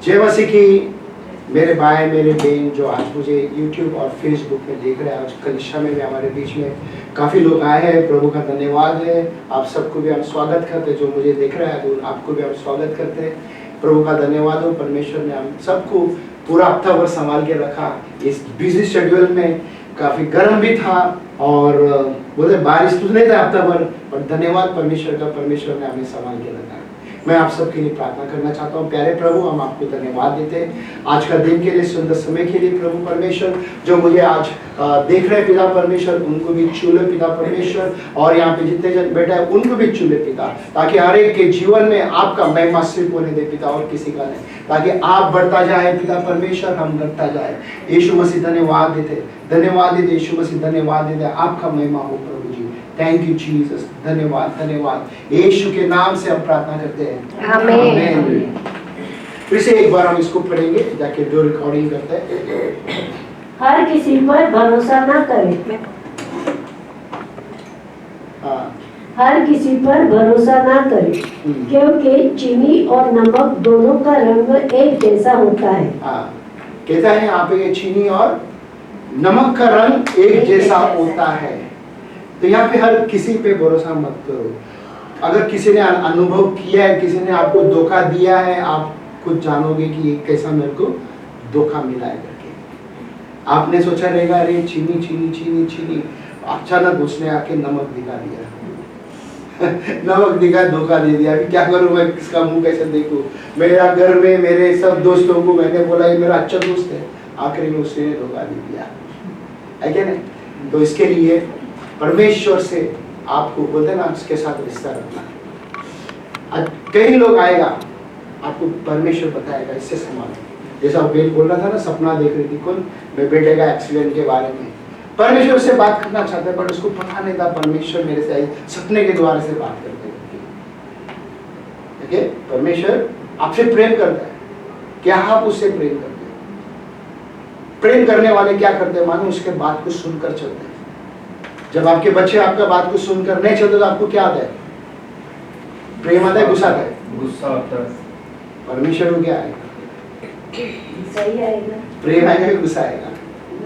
जय मसीह की। मेरे भाई मेरे बहन जो आज मुझे YouTube और Facebook में देख रहे हैं, आज कलिशा में भी हमारे बीच में काफ़ी लोग आए हैं, प्रभु का धन्यवाद है। आप सबको भी हम स्वागत करते हैं, जो मुझे देख रहे हैं तो आपको भी हम स्वागत करते हैं। प्रभु का धन्यवाद हो, परमेश्वर ने हम सबको पूरा हफ्ता भर संभाल के रखा। इस बिजी शेड्यूल में काफ़ी गर्म भी था और बोले बारिश तो नहीं था हफ्ता भर, पर धन्यवाद परमेश्वर का, परमेश्वर ने हमें संभाल के रखा। मैं आप सबके लिए प्रार्थना करना चाहता हूँ। प्यारे प्रभु, हम आपको धन्यवाद देते हैं आज का दिन के लिए, सुंदर समय के लिए। प्रभु परमेश्वर, जो मुझे आज देख रहे पिता परमेश्वर, उनको भी छू ले पिता परमेश्वर, और यहाँ पे जितने जन बैठा है उनको भी छू ले पिता, ताकि हर एक के जीवन में आपका महिमा सिर्फ होने दे पिता, और किसी का नहीं, ताकि आप बढ़ता जाए पिता परमेश्वर, हम बढ़ता जाए। यीशु मसीह धन्यवाद देते, धन्यवाद देते यीशु मसीह, धन्यवाद देते, आपका महिमा हो प्रभु जी। थैंक यू जीसस, धन्यवाद धन्यवाद। यीशु के नाम से हम प्रार्थना करते हैं, आमीन। फिर से एक बार हम इसको पढ़ेंगे, जाके जो रिकॉर्डिंग करते हैं। हर किसी पर भरोसा ना करें। हर किसी पर भरोसा ना करें, क्योंकि चीनी और नमक दोनों का रंग एक जैसा होता है। कहता है यहाँ पे ये चीनी और नमक का रंग एक जैसा होता है। तो यहाँ पे हर किसी पे भरोसा मत करो। अगर किसी ने अनुभव किया है, किसी ने आपको धोखा दिया है, आप खुद जानोगे कि ये कैसा मेरे को धोखा मिला है करके। आपने सोचा रहेगा अरे चीनी चीनी चीनी चीनी, अचानक उसने आके नमक दिखा दिया नमक दिखा, धोखा दे दिया। अभी क्या करूं मैं, किसका मुंह कैसे देखूं? मेरा घर में मेरे सब दोस्तों को मैंने बोला ये मेरा अच्छा दोस्त है, आखिरी में उसने धोखा दे दिया, है क्या नहीं? तो इसके लिए परमेश्वर से आपको बोलते ना, उसके साथ रिश्ता रखना। कई लोग आएगा, आपको परमेश्वर बताएगा इससे संभालो। जैसा बेल बोल रहा था ना, सपना देख रही थी कौन, मैं बेटे का एक्सीडेंट के बारे में। परमेश्वर से बात करना चाहते हैं, पर उसको पता नहीं था परमेश्वर मेरे से सपने के द्वारा से बात करते हैं। परमेश्वर आपसे प्रेम करता है, क्या आप उससे प्रेम करते हैं? प्रेम करने वाले क्या करते हैं, मानो उसके बात को सुनकर चलते हैं। जब आपके बच्चे आपका बात को सुनकर नहीं चलते तो आपको क्या आता है? प्रेम आता है, गुस्सा आता है? गुस्सा आता है। परमेश्वर को क्या आएगा? सही आएगा। प्रेम आएगा कि गुस्सा आएगा?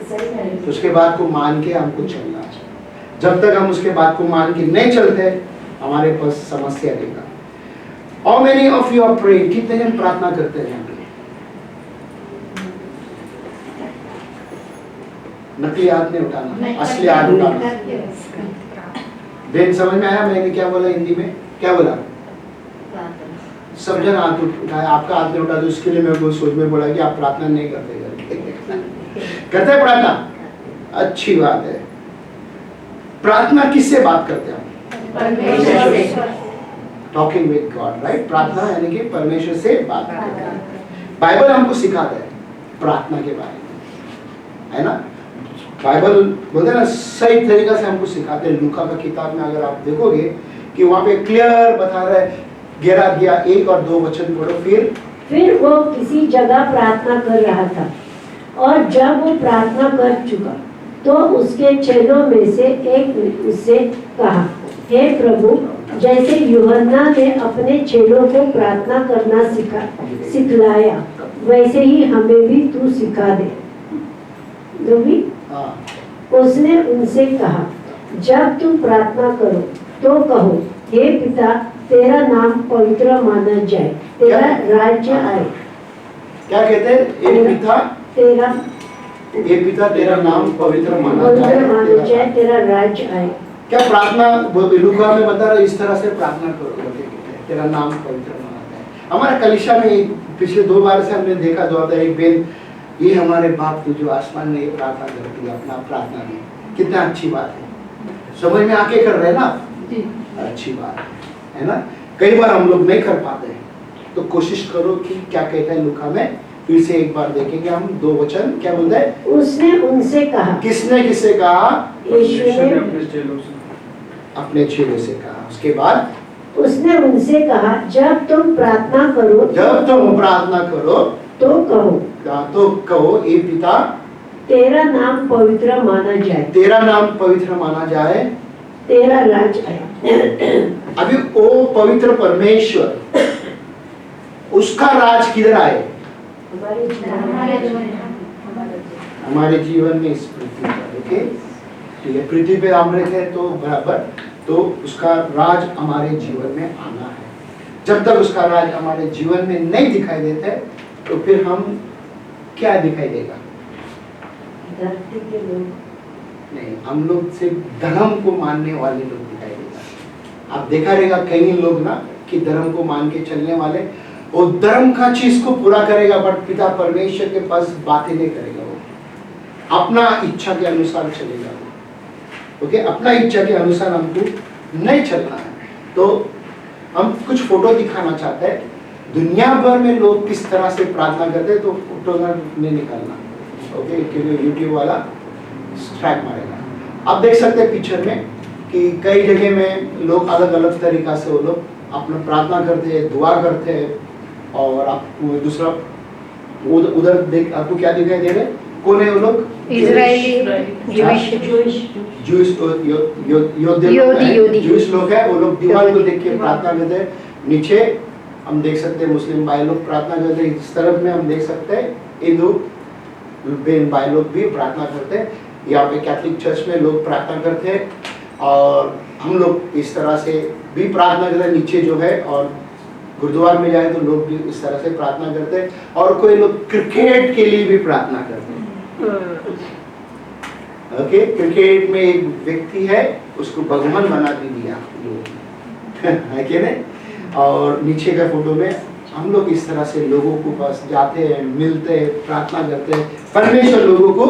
सही आएगा। तो उसके बात को मान के हमको चलना चाहिए। जब तक हम उसके बात को मान के नहीं चलते, हमारे पास समस्या देगा। How many of you are praying? कितने जन प्रार्थना करते हैं? नकली हाथ नहीं उठाना, असली हाथ उठाना। बेन समझ में आया मैंने क्या बोला हिंदी में? क्या बोला? सब जन हाथ उठाया, आपका हाथ नहीं उठा, तो उसके लिए मेरे को सोच में पड़ा कि आप प्रार्थना नहीं करते करते हैं प्रार्थना? अच्छी बात है। प्रार्थना किससे बात करते हैं? Talking with God, right? प्रार्थना यानी कि परमेश्वर से बात करते हैं। बाइबल हमको सिखाता है प्रार्थना के बारे में, है ना? बाइबल बोलते हैं ना, सही तरीका से हमको सिखाते हैं। लूका का किताब में अगर आप देखोगे कि वहाँ पे क्लियर बता रहा है, 1 और 2 वचन पढ़ो। फिर वो किसी जगह प्रार्थना कर रहा था, और जब वो प्रार्थना कर चुका तो उसके चेलों में से एक ने उससे कहा, हे प्रभु, जैसे यूहन्ना ने अपने चेलों को प्रार्थना करना सिखलाया, वैसे ही हमें भी तू सिखा दे। उसने उनसे कहा, जब तुम प्रार्थना करो तो कहो, हे पिता, तेरा नाम पवित्र माना जाए, तेरा राज्य आए। क्या कहते हैं? हे पिता, तेरा नाम पवित्र माना जाए, तेरा राज्य आए। क्या प्रार्थना लूका में बता रहा, इस तरह से प्रार्थना करो, तेरा नाम पवित्र माना जाए। हमारे कलिशा में पिछले 2 बार से हमने देखा, 2001 बेन, ये हमारे बाप तो जो आसमान में ये प्रार्थना करती है अपना प्रार्थना में, कितना अच्छी बात है। समझ में आके कर रहे हैं ना? अच्छी बात है ना? कई बार हम लोग नहीं कर पाते हैं, तो कोशिश करो कि क्या कहता है लूका में। फिर से एक बार देखेंगे हम 2 वचन, क्या बोलते हैं? उसने उनसे कहा। किसने किससे कहा? यीशु ने अपने चेलों से कहा। उसके बाद उसने उनसे कहा, जब तुम प्रार्थना करो तो कहो, ए पिता, तेरा नाम पवित्र माना जाए, तेरा राज्य आए। अभी वो पवित्र परमेश्वर, उसका राज किधर आए? हमारे जीवन में इस पृथ्वी पर, ओके ठीक है, पृथ्वी पे हम रहते हैं तो बराबर, तो उसका राज हमारे जीवन में आना है। जब तक उसका राज हमारे जीवन में नहीं दिखाई देता है तो फिर हम क्या दिखाई देगा? धरती के लोग नहीं, हम लोग सिर्फ धर्म को मानने वाले लोग दिखाई देगा। आप देखा रहेगा कई लोग ना कि धर्म को मान के चलने वाले, वो धर्म का चीज को पूरा करेगा बट पिता परमेश्वर के पास बातें नहीं करेगा, वो अपना इच्छा के अनुसार चलेगा वो, ओके, अपना इच्छा के अनुसार हमको नहीं चलना है। तो हम कुछ फोटो दिखाना चाहते हैं, दुनिया भर में लोग किस तरह से प्रार्थना करते हैं, तो फोटो नहीं निकालना, ओके, क्योंकि यूट्यूब वाला स्ट्राइक मारेगा। आप देख सकते हैं पिक्चर में कि कई जगह में लोग अलग अलग तरीका से वो लोग अपना प्रार्थना करते हैं, दुआ करते हैं। और आप दूसरा उधर देख, आपको क्या दिखाई दे रहे हैं? कौन है वो लोग? जूस लोग हैं, वो लोग दीवार को देख के प्रार्थना करते हैं। नीचे हम देख सकते हैं मुस्लिम भाई लोग प्रार्थना करते हैं, इस तरफ में हम देख सकते हैं हिंदू बहन भाई लोग भी प्रार्थना करते हैं। यहाँ पे कैथोलिक चर्च में लोग प्रार्थना करते हैं और हम लोग इस तरह से भी प्रार्थना करते हैं नीचे जो है। और गुरुद्वारा में जाए तो लोग भी इस तरह से प्रार्थना करते हैं। और कोई लोग क्रिकेट के लिए भी प्रार्थना करते हैं, ओके, क्रिकेट में एक व्यक्ति है, उसको भगवान बना दिया है कि नहीं। और नीचे का फोटो में हम लोग इस तरह से लोगों को पास जाते हैं, मिलते हैं, प्रार्थना करते हैं, परमेश्वर लोगों को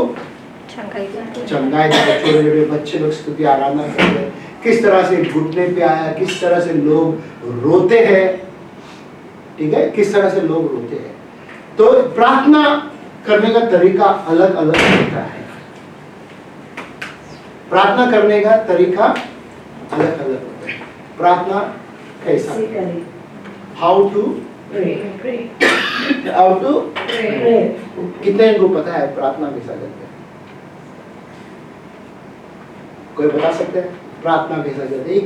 चंगाई देता है। छोटे छोटे बच्चे लोग स्तुति आराधना करते हैं, किस तरह से घुटने पे आया, किस तरह से लोग रोते हैं, ठीक है, किस तरह से लोग रोते हैं। तो प्रार्थना करने का तरीका अलग अलग होता है, प्रार्थना करने का तरीका अलग अलग होता है। प्रार्थना कैसा? हाउ टू कितने इनको पता है प्रार्थना कैसा करते हैं? कोई बता सकते हैं प्रार्थना कैसा करते हैं?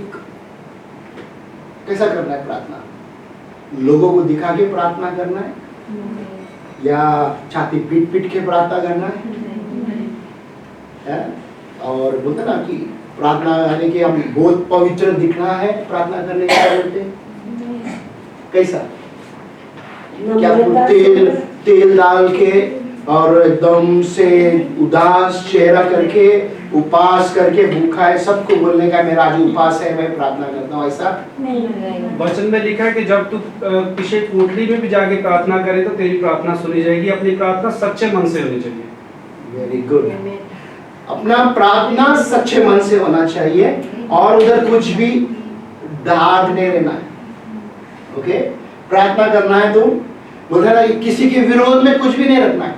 कैसा करना है प्रार्थना? लोगों को दिखा के प्रार्थना करना है या छाती पीट पीट के प्रार्थना करना है? और बोलते ना कि प्रार्थना यानी कि हम बहुत पवित्र दिखना है प्रार्थना करने के बोलते, कैसा? क्या तेल डाल के और एकदम से उदास चेहरा करके, उपवास करके, भूखा है, सबको बोलने का मेरा आज उपवास है, मैं प्रार्थना करता हूँ, ऐसा नहीं। वचन में लिखा है कि जब तू किसी कुंडली में भी जाके प्रार्थना करे तो तेरी प्रार्थना सुनी जाएगी। अपनी प्रार्थना सच्चे मन से होनी चाहिए। Very good. अपना प्रार्थना सच्चे मन से होना चाहिए और उधर कुछ भी दाग नहीं रहना है, ओके। प्रार्थना करना है तो बोलते ना किसी के विरोध में कुछ भी नहीं रखना है।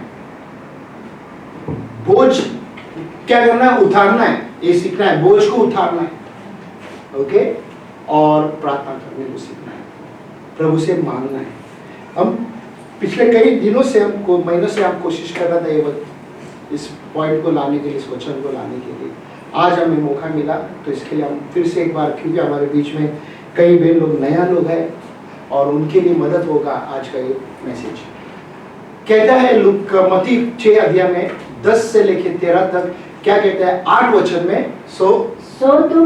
बोझ क्या करना है? उतारना है, ये सीखना है, बोझ को उतारना है, ओके। और प्रार्थना करने को सीखना है, प्रभु से मांगना है। हम पिछले कई दिनों से, हमको महीनों से हम कोशिश कर रहा था इस पॉइंट को लाने के लिए, इस वचन को लाने के लिए। आज हमें मौका मिला तो इसके लिए हम फिर से एक बार, क्योंकि हमारे बीच में कई बहन लोग नया लोग हैं और उनके लिए मदद होगा आज का ये मैसेज। कहता है मत्ती 6 अध्याय में 10 से लेकर 13 तक क्या कहता है? 8 वचन में, सो तुम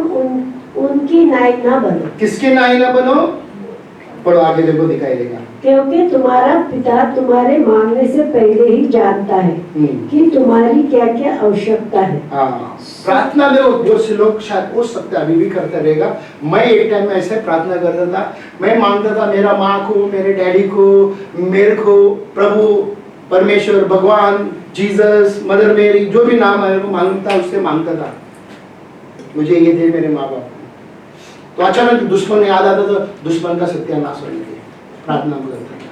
उनकी नाई ना बनो। किसके नाई ना बनो? पढ़ो आगे, देखो दिखाई देगा। क्योंकि तुम्हारा पिता तुम्हारे मांगने से पहले ही जानता है कि तुम्हारी क्या क्या आवश्यकता है। हाँ, प्रार्थना में जो से लोग शायद हो सकता है अभी भी करते रहेगा। मैं एक टाइम में ऐसे प्रार्थना करता था, मैं मांगता था मेरा माँ को, मेरे डैडी को, मेरे को, प्रभु परमेश्वर, भगवान, जीसस, मदर मेरी, जो भी नाम है वो मांगता, उससे मांगता था मुझे ये दे मेरे माँ बाप। तो अचानक दुश्मन याद आता तो दुश्मन का सत्यानाश होने के प्रार्थना करता था।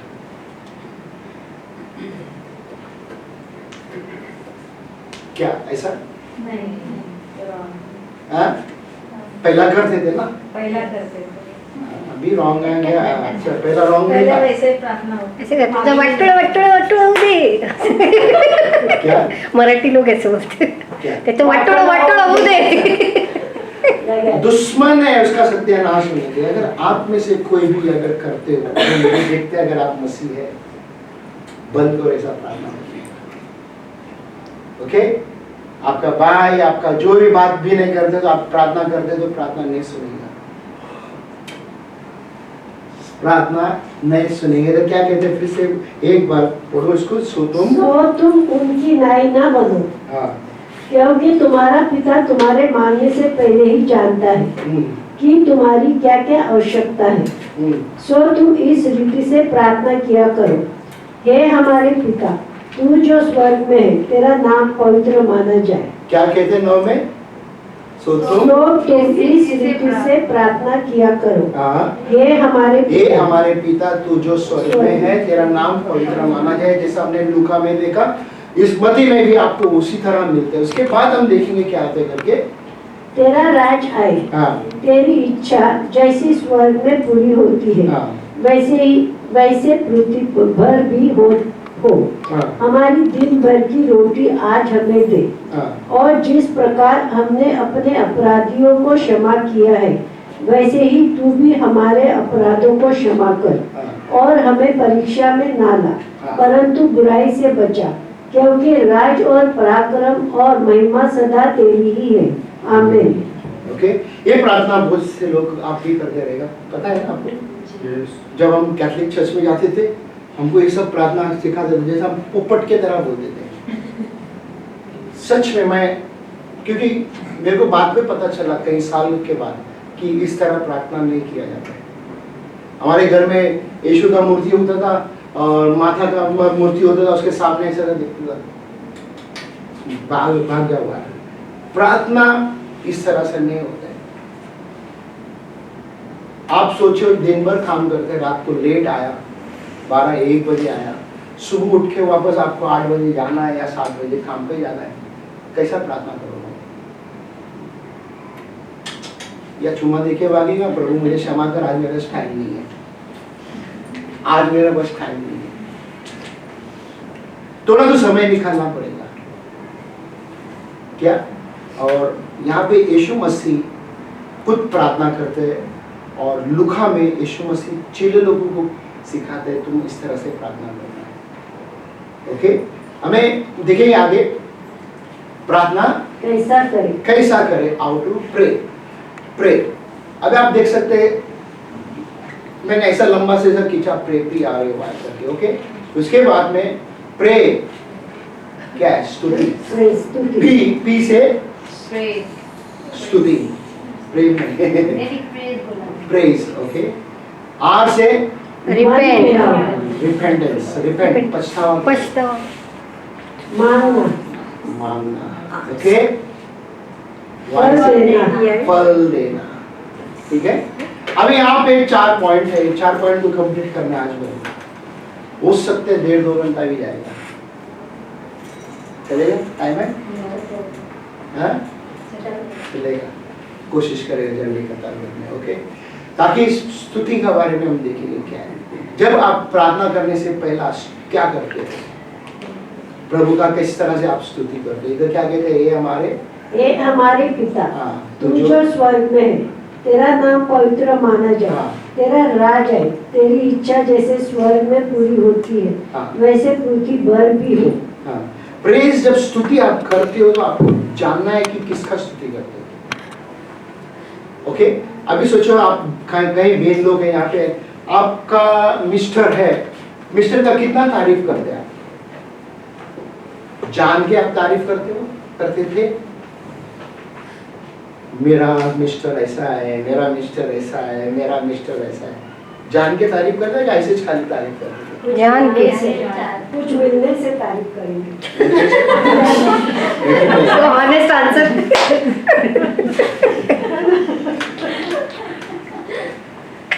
क्या ऐसा नहीं? पहला करते थे ना? पहला करते थे, अभी रॉन्ग है क्या? अच्छा, पहला रॉन्ग पहले था। वैसे प्रार्थना होती ऐसे करते थे, वट्टुळ होऊ दे। क्या मराठी लोग ऐसे बोलते क्या? ते वट्टुळ होऊ दे। दुश्मन है उसका सत्यानाश होने के। अगर आप में से कोई भी अगर करते हो तो मुझे देखते हैं, अगर आप मसीह है, बंद करो ऐसा प्रार्थना करने। ओके, आपका भाई आपका जो भी बात भी नहीं करते तो आप प्रार्थना करते तो प्रार्थना नहीं सुनेगा, प्रार्थना नहीं सुनेंगे। तो क्या कहते हैं, फिर से एक बार पढ़ो इसको, सो तुम उनकी नाई ना बनो, हाँ क्योंकि तुम्हारा पिता तुम्हारे मांगने से पहले ही जानता है कि तुम्हारी क्या क्या आवश्यकता है। सो तुम इस रीति से प्रार्थना किया करो, हे हमारे पिता, तू जो स्वर्ग में है, तेरा नाम पवित्र माना जाए। क्या कहते हैं 9 में, सो तुम तुम इस रीति से प्रार्थना किया करो, हाँ हे हमारे पिता, तू जो स्वर्ग में है, तेरा नाम पवित्र माना जाए। जैसा हमने लूका में देखा, इस मत्ती में भी आपको उसी तरह मिलते हैं। उसके बाद हम देखेंगे क्या आते करके, तेरा राज आए, हाँ तेरी इच्छा जैसी स्वर्ग में पूरी होती है, हाँ वैसे पृथ्वी भर भी हो। हाँ हमारी दिन भर की रोटी आज हमें दे, हाँ और जिस प्रकार हमने अपने अपराधियों को क्षमा किया है, वैसे ही तू भी हमारे अपराधों को क्षमा कर, हाँ। और हमें परीक्षा में ना ला, हाँ। परंतु बुराई से बचा, क्योंकि राज और पराक्रम और महिमा सदा तेरी ही है। आमीन। ओके, ये प्रार्थना बहुत से लोग आप भी करते रहेगा, पता है ना आपको। जब हम कैथोलिक चर्च में जाते थे, हमको ये सब प्रार्थना सिखाते थे, जैसे हम पोपट के तरह बोलते थे। सच में मैं, क्योंकि मेरे को बाद में पता चला कई साल के बाद कि इस तरह प्रार्थना नहीं किया जाता है। हमारे घर में यीशु का मूर्ति होता था और माता का मूर्ति होता था, उसके सामने ऐसा दिखता था, भाग हुआ। प्रार्थना इस तरह से नहीं होता है। आप सोचो, दिन भर काम करते, रात को लेट आया, 12-1 बजे आया, सुबह उठ के वापस आपको 8 बजे जाना है या 7 बजे काम पे जाना है, कैसा प्रार्थना करोगे? या चुम्मा देके भागेगा, प्रभु मुझे क्षमा कर, आज मेरा टाइम नहीं है, आज मेरा बस टाइम नहीं है। थोड़ा तो समय निकालना पड़ेगा क्या? और यहाँ पे यीशु मसीह खुद प्रार्थना करते हैं और लूका में यीशु मसीह 6 लोगों को सिखाते हैं तुम इस तरह से प्रार्थना करना है। ओके, हमें देखेंगे आगे प्रार्थना कैसा करे, हाउ टू प्रे। अब आप देख सकते हैं, मैंने ऐसा लंबा से ऐसा खींचा, प्रे करके। ओके, उसके बाद में प्रे क्या है, स्तुति। पी से स्तुति, प्रेज। ओके, आर से रिपेंटेंस, पछतावा, मांगना। ओके, फल देना। ठीक है, अभी यहाँ पे 4 पॉइंट है, 4 पॉइंट को कंप्लीट करना आज में हो सकते 1.5-2 घंटा भी जाएगा, चलेगा? टाइम है, हाँ चलेगा, कोशिश करेगा जल्दी खत्म करने। ओके, ताकि स्तुति के बारे में हम देखेंगे क्या है। जब आप प्रार्थना करने से पहला क्या करते हैं, प्रभु का किस तरह से आप स्तुति करते हैं? इधर क्या कहते हैं, ये हमारे पिता, हाँ, तू जो स्वर्ग में है, तेरा नाम पवित्र माना जाए, हाँ। तेरा राज है, तेरी इच्छा जैसे स्वर्ग में पूरी होती है, हाँ। वैसे पृथ्वी भर भी हो। हाँ। प्रेज, जब स्तुति आप करते हो तो आपको जानना है कि किसका स्तुति करते हो। ओके, अभी सोचो आप कहीं बेन लोग हैं यहाँ पे, आपका मिस्टर है, मिस्टर का कितना तारीफ करते हैं आप? जान के आप तारीफ करते थे, मेरा मिस्टर ऐसा है, मेरा मिस्टर ऐसा है, मेरा मिस्टर ऐसा है, जान के तारीफ करते हैं या ऐसे खाली तारीफ करते हैं? जान के, कुछ मिलने से तारीफ करेंगे। तो ऑनेस्ट आंसर।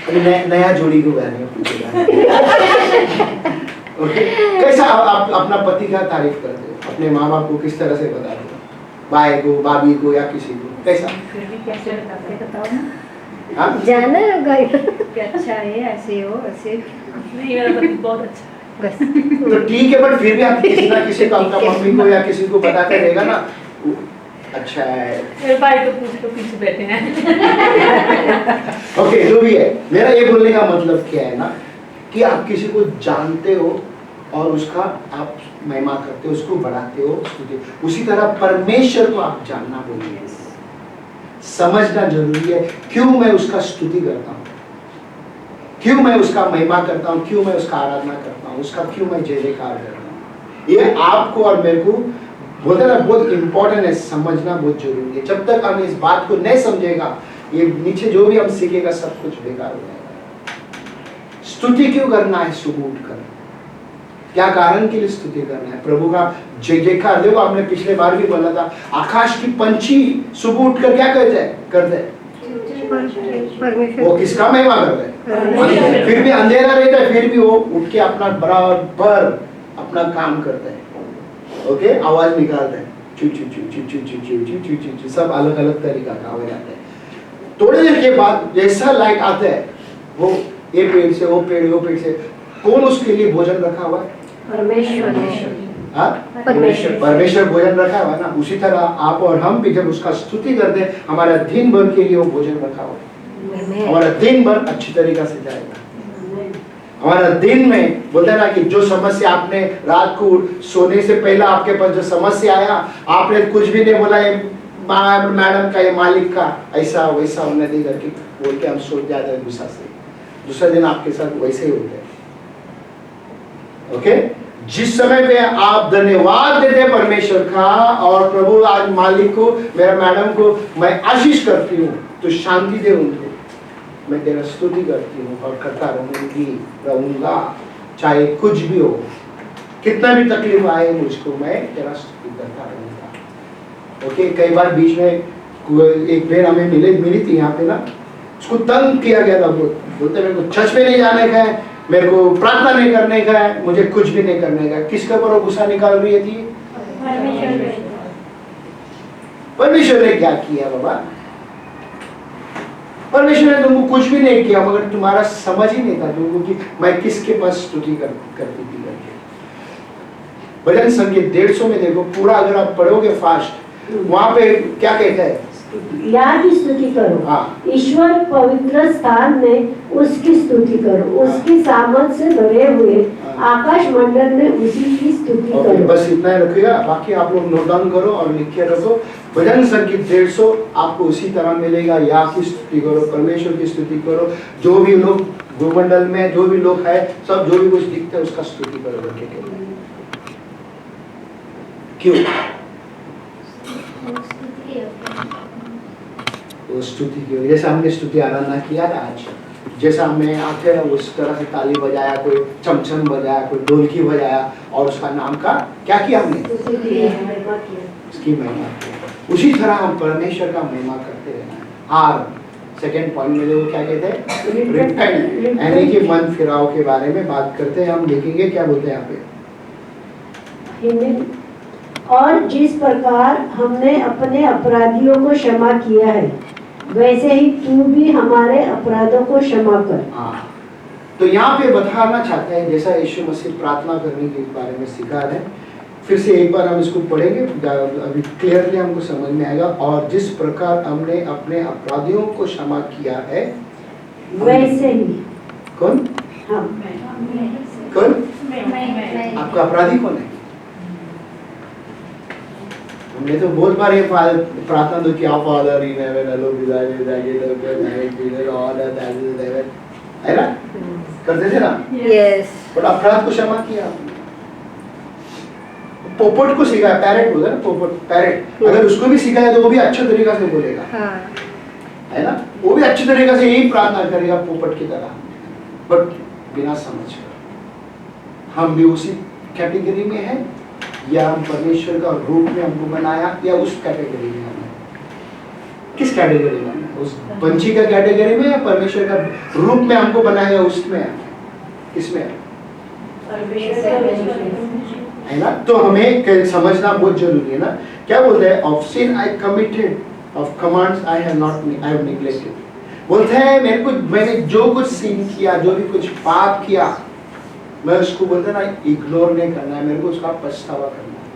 अभी नया जोड़ी को बारे में पूछेगा। ओके, कैसा आप अपना पति का तारीफ करते हो? अपने माँ बाप को किस तरह से बताते हो? भाई को, भाभी को या किसी को, कैसा? फिर भी कैसे बताओ ना, हाँ? जाना गए कि अच्छा है, ऐसे हो, ऐसे नहीं, मेरा पति बहुत अच्छा है। बस। तो ठीक है, बट फिर भी आप किसी ना किसी को, अपना मम्मी को या किसी को बताते रहेगा ना, अच्छा है। मेरे भाई को पूछ तो पीछे बैठे हैं। ओके, जो भी है, मेरा ये बोलने का मतलब क्या है ना, कि आप किसी को जानते हो और उसका आप महिमा करते हो, उसको बढ़ाते हो, स्तुति। उसी तरह परमेश्वर को आप जानना बोलिए, समझना जरूरी है। क्यों मैं उसका स्तुति करता हूँ, क्यों मैं उसका महिमा करता हूँ, क्यों मैं उसका आराधना करता हूँ, उसका क्यों मैं जय जयकार करता हूँ। ये आपको और मेरे को बोलते ना बहुत इंपॉर्टेंट है, समझना बहुत जरूरी है। जब तक हम इस बात को नहीं समझेगा, ये नीचे जो भी हम सीखेगा सब कुछ बेकार हो जाएगा। स्तुति क्यों करना है सुबह उठकर, क्या कारण के लिए स्तुति करना है, प्रभु का जय जयकार। देखो आपने पिछले बार भी बोला था, आकाश की पंछी सुबह उठकर क्या करते हैं? वो किसका महिमा करते हैं? फिर भी अंधेरा रहता है, फिर भी वो उठ के अपना बराबर अपना काम करते हैं। ओके, आवाज निकालते हैं, चू चू चू चू चू चू चू चू चू चू चू, सब अलग अलग तरीका का आवाज आता है। थोड़ी देर के बाद जैसा लाइट आता है, वो ये पेड़ से वो पेड़ से, कौन उसके लिए भोजन रखा हुआ है? परमेश्वर भोजन रखा हुआ है ना। उसी तरह आप और हम भी जब उसका स्तुति करते हैं, हमारा दिन भर के लिए वो भोजन रखा हुआ है। हमारा दिन भर अच्छी तरीका से जाएगा। हमारा दिन में बोलते ना कि जो समस्या आपने रात को सोने से पहले आपके पास जो समस्या आया, आपने कुछ भी नहीं बोला, मैडम का, ये मालिक का ऐसा वैसा होने दे करके बोल के हम सोच जाते हैं गुस्सा से। दूसरा दिन आपके साथ वैसे ही होते हैं। ओके, जिस समय पे आप धन्यवाद देते हैं परमेश्वर का, और प्रभु आज मालिक को, मेरा मैडम को मैं आशीष करती हूँ, तो शांति दे उनको, मैं तेरा स्तुति करती हूँ और करता रहूंगा, चाहे कुछ भी हो, कितना भी तकलीफ आए मुझको, मैं तेरा स्तुति करता रहूंगा। ओके, कई बार बीच में एक बहन हमें मिली थी यहाँ पे ना, उसको तंग किया गया था, बोलते मेरे को चर्च में नहीं जाने का है, मेरे को प्रार्थना नहीं करने का है, मुझे कुछ भी नहीं करने का है। किसके ऊपर वो गुस्सा निकाल रही थी? परमेश्वर ने क्या किया बाबा? परमेश्वर ने तुमको कुछ भी नहीं किया, मगर तुम्हारा समझ ही नहीं था तुमको कि मैं किसके पास स्तुति करती थी करके। भजन संगीत 150 में देखो पूरा, अगर आप पढ़ोगे फास्ट, वहां पे क्या कहता है? याद की स्तुति करो, ईश्वर पवित्र स्थान में उसकी स्तुति करो, उसकी सामर्थ से भरे हुए आकाश मंडल में उसी की स्तुति करो। बस इतना ही रखिएगा, बाकी आप लोग नोट डाउन करो और लिख के रखो। भजन संगीत 150 आपको उसी तरह मिलेगा। या की स्तुति करो, परमेश्वर की स्तुति करो, जो भी लोग भूमंडल में जो भी लोग है, सब जो भी कुछ दिखते है उसका स्तुति करो करके। क्यों? वो स्तुति की, जैसे हमने स्तुति आराधना किया था आज, जैसा हमने आते हैं उस तरह से ताली बजाया, कोई चमचम बजाया, कोई ढोलकी बजाया, और उसका नाम का क्या किया हमने? उसकी महिमा की। उसी तरह हम परमेश्वर का महिमा करते रहना है। सेकेंड पॉइंट में वो क्या कहते हैं? रिपेंट, यानी कि मन फिराव के बारे में बात करते हैं। हम देखेंगे क्या बोलते हैं यहाँ पे। और जिस प्रकार हमने अपने अपराधियों को क्षमा किया है, वैसे ही तू भी हमारे अपराधों को क्षमा कर। तो यहाँ पे बताना चाहते हैं, जैसा यीशु मसीह प्रार्थना करने के बारे में सिखा रहे हैं, फिर से एक बार हम इसको पढ़ेंगे, अभी क्लियरली हमको समझ में आएगा। और जिस प्रकार हमने अपने अपराधियों को क्षमा किया है, वैसे ही। कौन? कौन? आपका अपराधी कौन है? हमने तो बहुत बार ये प्रार्थना तो किया, फादर इन हेवन हेलो है ना, करते थे ना? यस। बट अपराध को क्षमा किया। पोपट को सिखाया, पैरेट बोलते हैं ना, पोपट पैरेट, अगर उसको भी सिखाया तो वो भी अच्छे तरीका से बोलेगा, है ना? वो भी अच्छे तरीका से यही प्रार्थना करेगा पोपट की तरह, बट बिना समझ कर। हम भी उसी कैटेगरी में हैं, या हम परमेश्वर का रूप में हमको बनाया, या उस कैटेगरी में हमें? किस कैटेगरी में? उस पंछी का कैटेगरी में, या परमेश्वर का रूप में हमको बनाया उसमें? किसमें है ना? तो हमें समझना बहुत जरूरी है ना। क्या बोलते हैं? Of sin I committed, of commands I have neglected. बोलते हैं मैंने जो कुछ सिन किया, जो भी कुछ पाप किया, मैं उसको बोलते ना इग्नोर नहीं करना है, मेरे को उसका पछतावा करना है।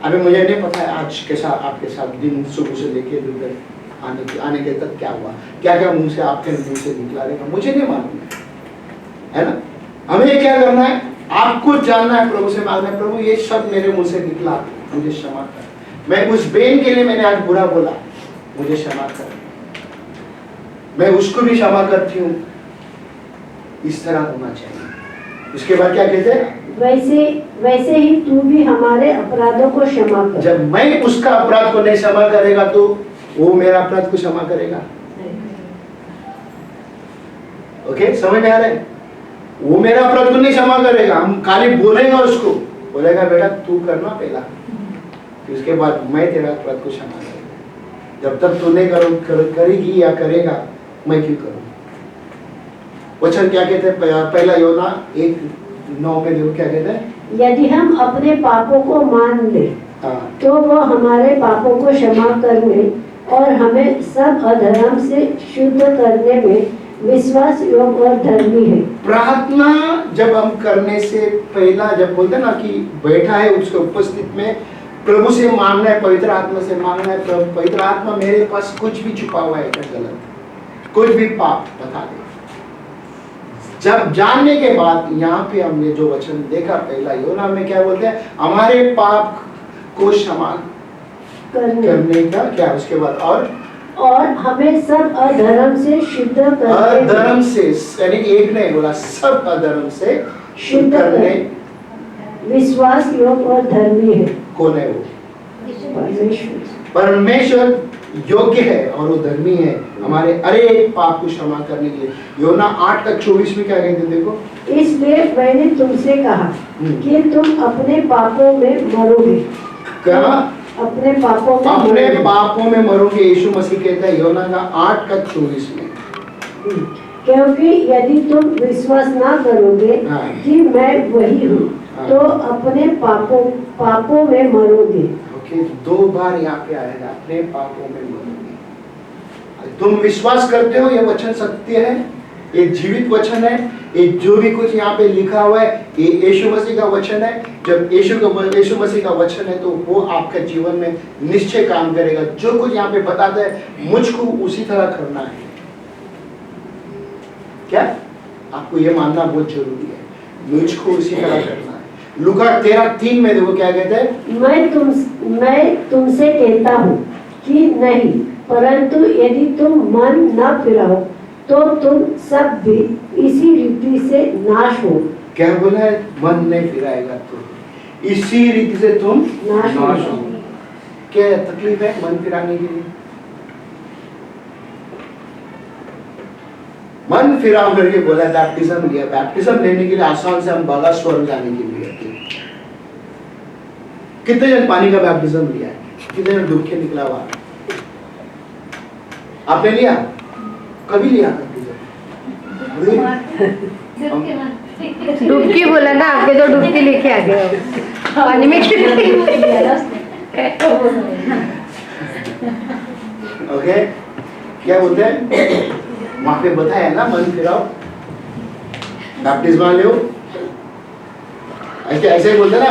अभी मुझे नहीं पता है आज कैसा आपके साथ दिन सुबह से लेके दोपहर आने के तक क्या हुआ, क्या क्या मुंह से आपके मुंह से निकला रहेगा, मुझे नहीं मालूम है ना। हमें क्या करना है? आपको जानना है, प्रभु से मांगना है, प्रभु ये शब्द मेरे मुंह से निकला, मुझे क्षमा कर। मैं उस बेन के लिए मैंने आज बुरा बोला, मुझे क्षमा कर। मैं उसको भी क्षमा करती हूँ। इस तरह होना चाहिए। उसके बाद क्या कहते हैं? वैसे ही तू भी हमारे अपराधों को क्षमा कर। जब मैं उसका अपराध को नहीं क्षमा करेगा तो वो मेरा अपराध को क्षमा करेगा। ओके, समझ में आ रहा है? वो मेरा अपराध को नहीं क्षमा करेगा, हम खाली बोलेगा उसको, बोलेगा बेटा तू करना पहला, उसके बाद मैं तेरा अपराध को क्षमा करूंगा। जब तक तू नहीं करेगी या करेगा, मैं क्यों करूं? वचन क्या कहते हैं? पहला योना 1:9 में देखो क्या कहते हैं? यदि हम अपने पापों को मान ले तो वो हमारे पापों को क्षमा करने और हमें सब अधर्म से शुद्ध करने में विश्वास योग्य और धर्मी है। प्रार्थना जब हम करने से पहला, जब बोलते हैं ना कि बैठा है उसके उपस्थित में, प्रभु से मांगना है, पवित्र आत्मा से मांगना है, प्रभु पवित्र आत्मा मेरे पास कुछ भी छुपा हुआ है क्या गलत, कुछ भी पाप बता दे। जब जानने के बाद यहाँ पे हमने जो वचन देखा पहला योना में क्या बोलते हैं? हमारे पाप को क्षमा करने का क्या, उसके बाद और हमें सब अधर्म से शुद्ध करने, अधर्म से, यानी एक नहीं बोला, सब अधर्म से शुद्ध करने विश्वास योग्य और धर्मी है। कौन है वो? परमेश्वर। परमेश्वर योग्य है और वो धर्मी है हमारे अरे पाप को क्षमा करने के लिए। योना 8:24 में क्या कहते हैं देखो? इसलिए मैंने तुमसे कहा कि तुम अपने पापों में मरोगे। क्या? अपने पापों में अपने पापों में मरोगे, यीशु मसीह कहता है योना का 8:24 में। क्योंकि यदि तुम विश्वास ना करोगे कि मैं वही हूँ तो अपने पापों में मरोगे। ओके, 2 बार यहाँ पे आएगा, अपने पापों में मरोगे। तुम विश्वास करते हो ये वचन सत्य है, ये जीवित वचन है, ये जो भी कुछ यहाँ पे लिखा हुआ है ये यीशु मसीह का वचन है। जब यीशु मसीह का वचन है तो वो आपके जीवन में निश्चय काम करेगा। जो कुछ यहाँ पे बताता है मुझको उसी तरह करना है। क्या? आपको ये मानना बहुत जरूरी है, मुझको उसी तरह करना है। लूका 13:3 में देखो क्या कहते हैं? मैं तुमसे कहता हूँ कि नहीं, परंतु यदि तुम मन न फिराओ तो तुम सब भी इसी रीति से नाश हो। क्या बोला है? मन नहीं फिराएगा तो इसी रीति से तुम नाश हो। क्या तकलीफ है मन फिराने के लिए? मन फिराओ करके बोला, बैप्टिज्म लिया। बैप्टिज्म लेने के लिए आसान से हम बागा स्वर्ग जाने के लिए रहते हैं। कितने जन पानी का बैप्टिज्म लिया है? कितने जन डूब के निकला हुआ? आपने लिया? कभी लिया डुबकी बोला ना, आपके तो डुबकी लेके आ गए हो पानी में। ओके, क्या बोलते हैं? वहां पे बताया ना मन फिराओ, बैप्टिज्म लो, ऐसे ही बोलते ना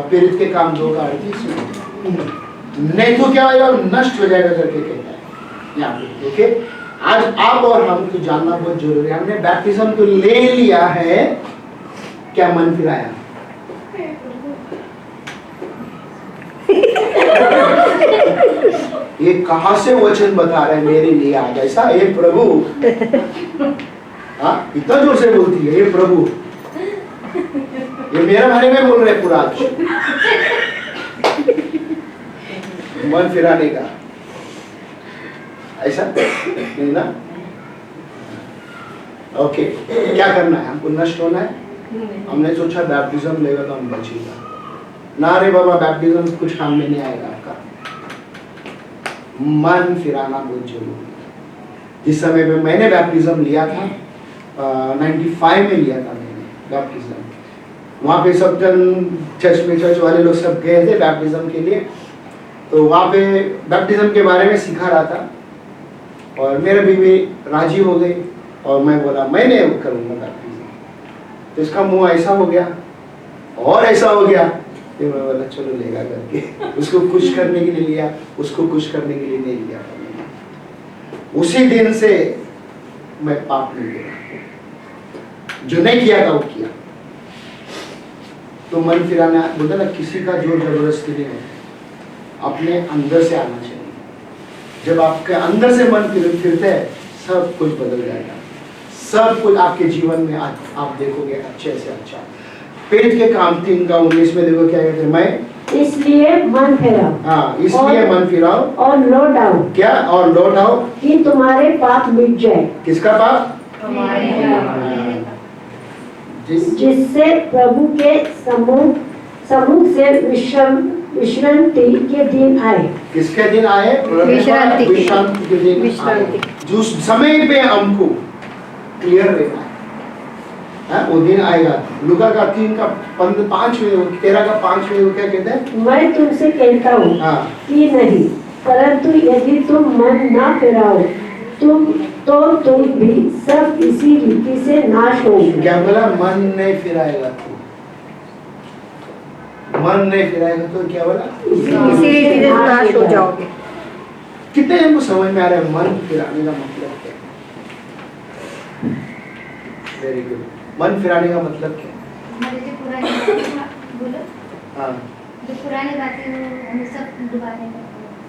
पीड़ित के काम 2 का 38 नहीं तो क्या होगा, नष्ट हो जाएगा करके कहता है यहाँ पे। ओके, आज आप और हम को जानना बहुत जरूरी है। हमने बैप्टिज्म तो ले लिया है, क्या मन फिराया? ये कहां से वचन बता रहे हैं मेरे लिए आज ऐसा? ये प्रभु, हाँ इतना जोर से बोलती है ये प्रभु, ये मेरे बारे में बोल रहे पूरा आज मन फिराने का, ऐसा नहीं ना? ओके, क्या करना है? हमको नष्ट होना है। हमने सोचा बैप्टिज्म लेगा तो हम बचेगा। ना रे बाबा, बैप्टिज्म कुछ काम में नहीं आएगा आपका। मन फिराना बहुत जरूरी है। जिस समय पे मैंने बैप्टिज्म लिया था 95 में लिया था मैंने बैप्टिज्म। वहाँ पे सब जन चर्च वाले लोग सब गए थे बैप्टिज्म के लिए, तो वहाँ पे बैप्टिज्म के बारे में सिखा रहा था और मेरे बीवी राजी हो गई और मैं बोला मैं नहीं करूँगा बैप्टिज्म। तो इसका मुंह ऐसा हो गया और ऐसा हो गया, फिर मैं बोला चलो लेगा करके उसको खुश करने के लिए लिया, उसको खुश करने के लिए नहीं लिया। उसी दिन से मैं पाप नहीं किया, जो नहीं किया था वो किया। तो मन फिराना बोलते ना, किसी का जोर जबरदस्ती नहीं है, अपने अंदर से आना चाहिए। जब आपके अंदर से मन फिरते है, सब कुछ बदल जाएगा, सब कुछ आपके जीवन में आप देखोगे अच्छे से अच्छा। पेट के काम 3:19 में देखो क्या कहते हैं, मैं इसलिए मन फिराओ। हाँ, इसलिए मन फिराओ और लौट आओ क्या, और लौट आओ कि तुम्हारे पाप मिट जाए, किसका पाप, जिससे प्रभु के सम्मुख से विश्रांति के दिन आए। किसके दिन आए, विश्रांति के दिन विश्रांति। आए। जो समय पे हमको क्लियर रहना है, वो दिन आएगा। लूका का 3:5 में 13:5 में वो क्या कहते हैं, मैं तुमसे कहता हूँ हाँ कि नहीं, परंतु यदि तुम मन न फिराओ तुम भी सब इसी रीति से नाश होंगे। क्या बोला, मन नहीं फिराएगा तो, मन नहीं फिराएगा तो क्या बोला, इसी रीति से नाश हो जाओगे। कितने हमको समझ में आ रहा है मन फिराने का मतलब क्या है? वेरी गुड, मन फिराने का मतलब क्या है? हमारे जो पुरानी बोलो, हाँ, जो पुरानी बातें वो हमें सब दोबारा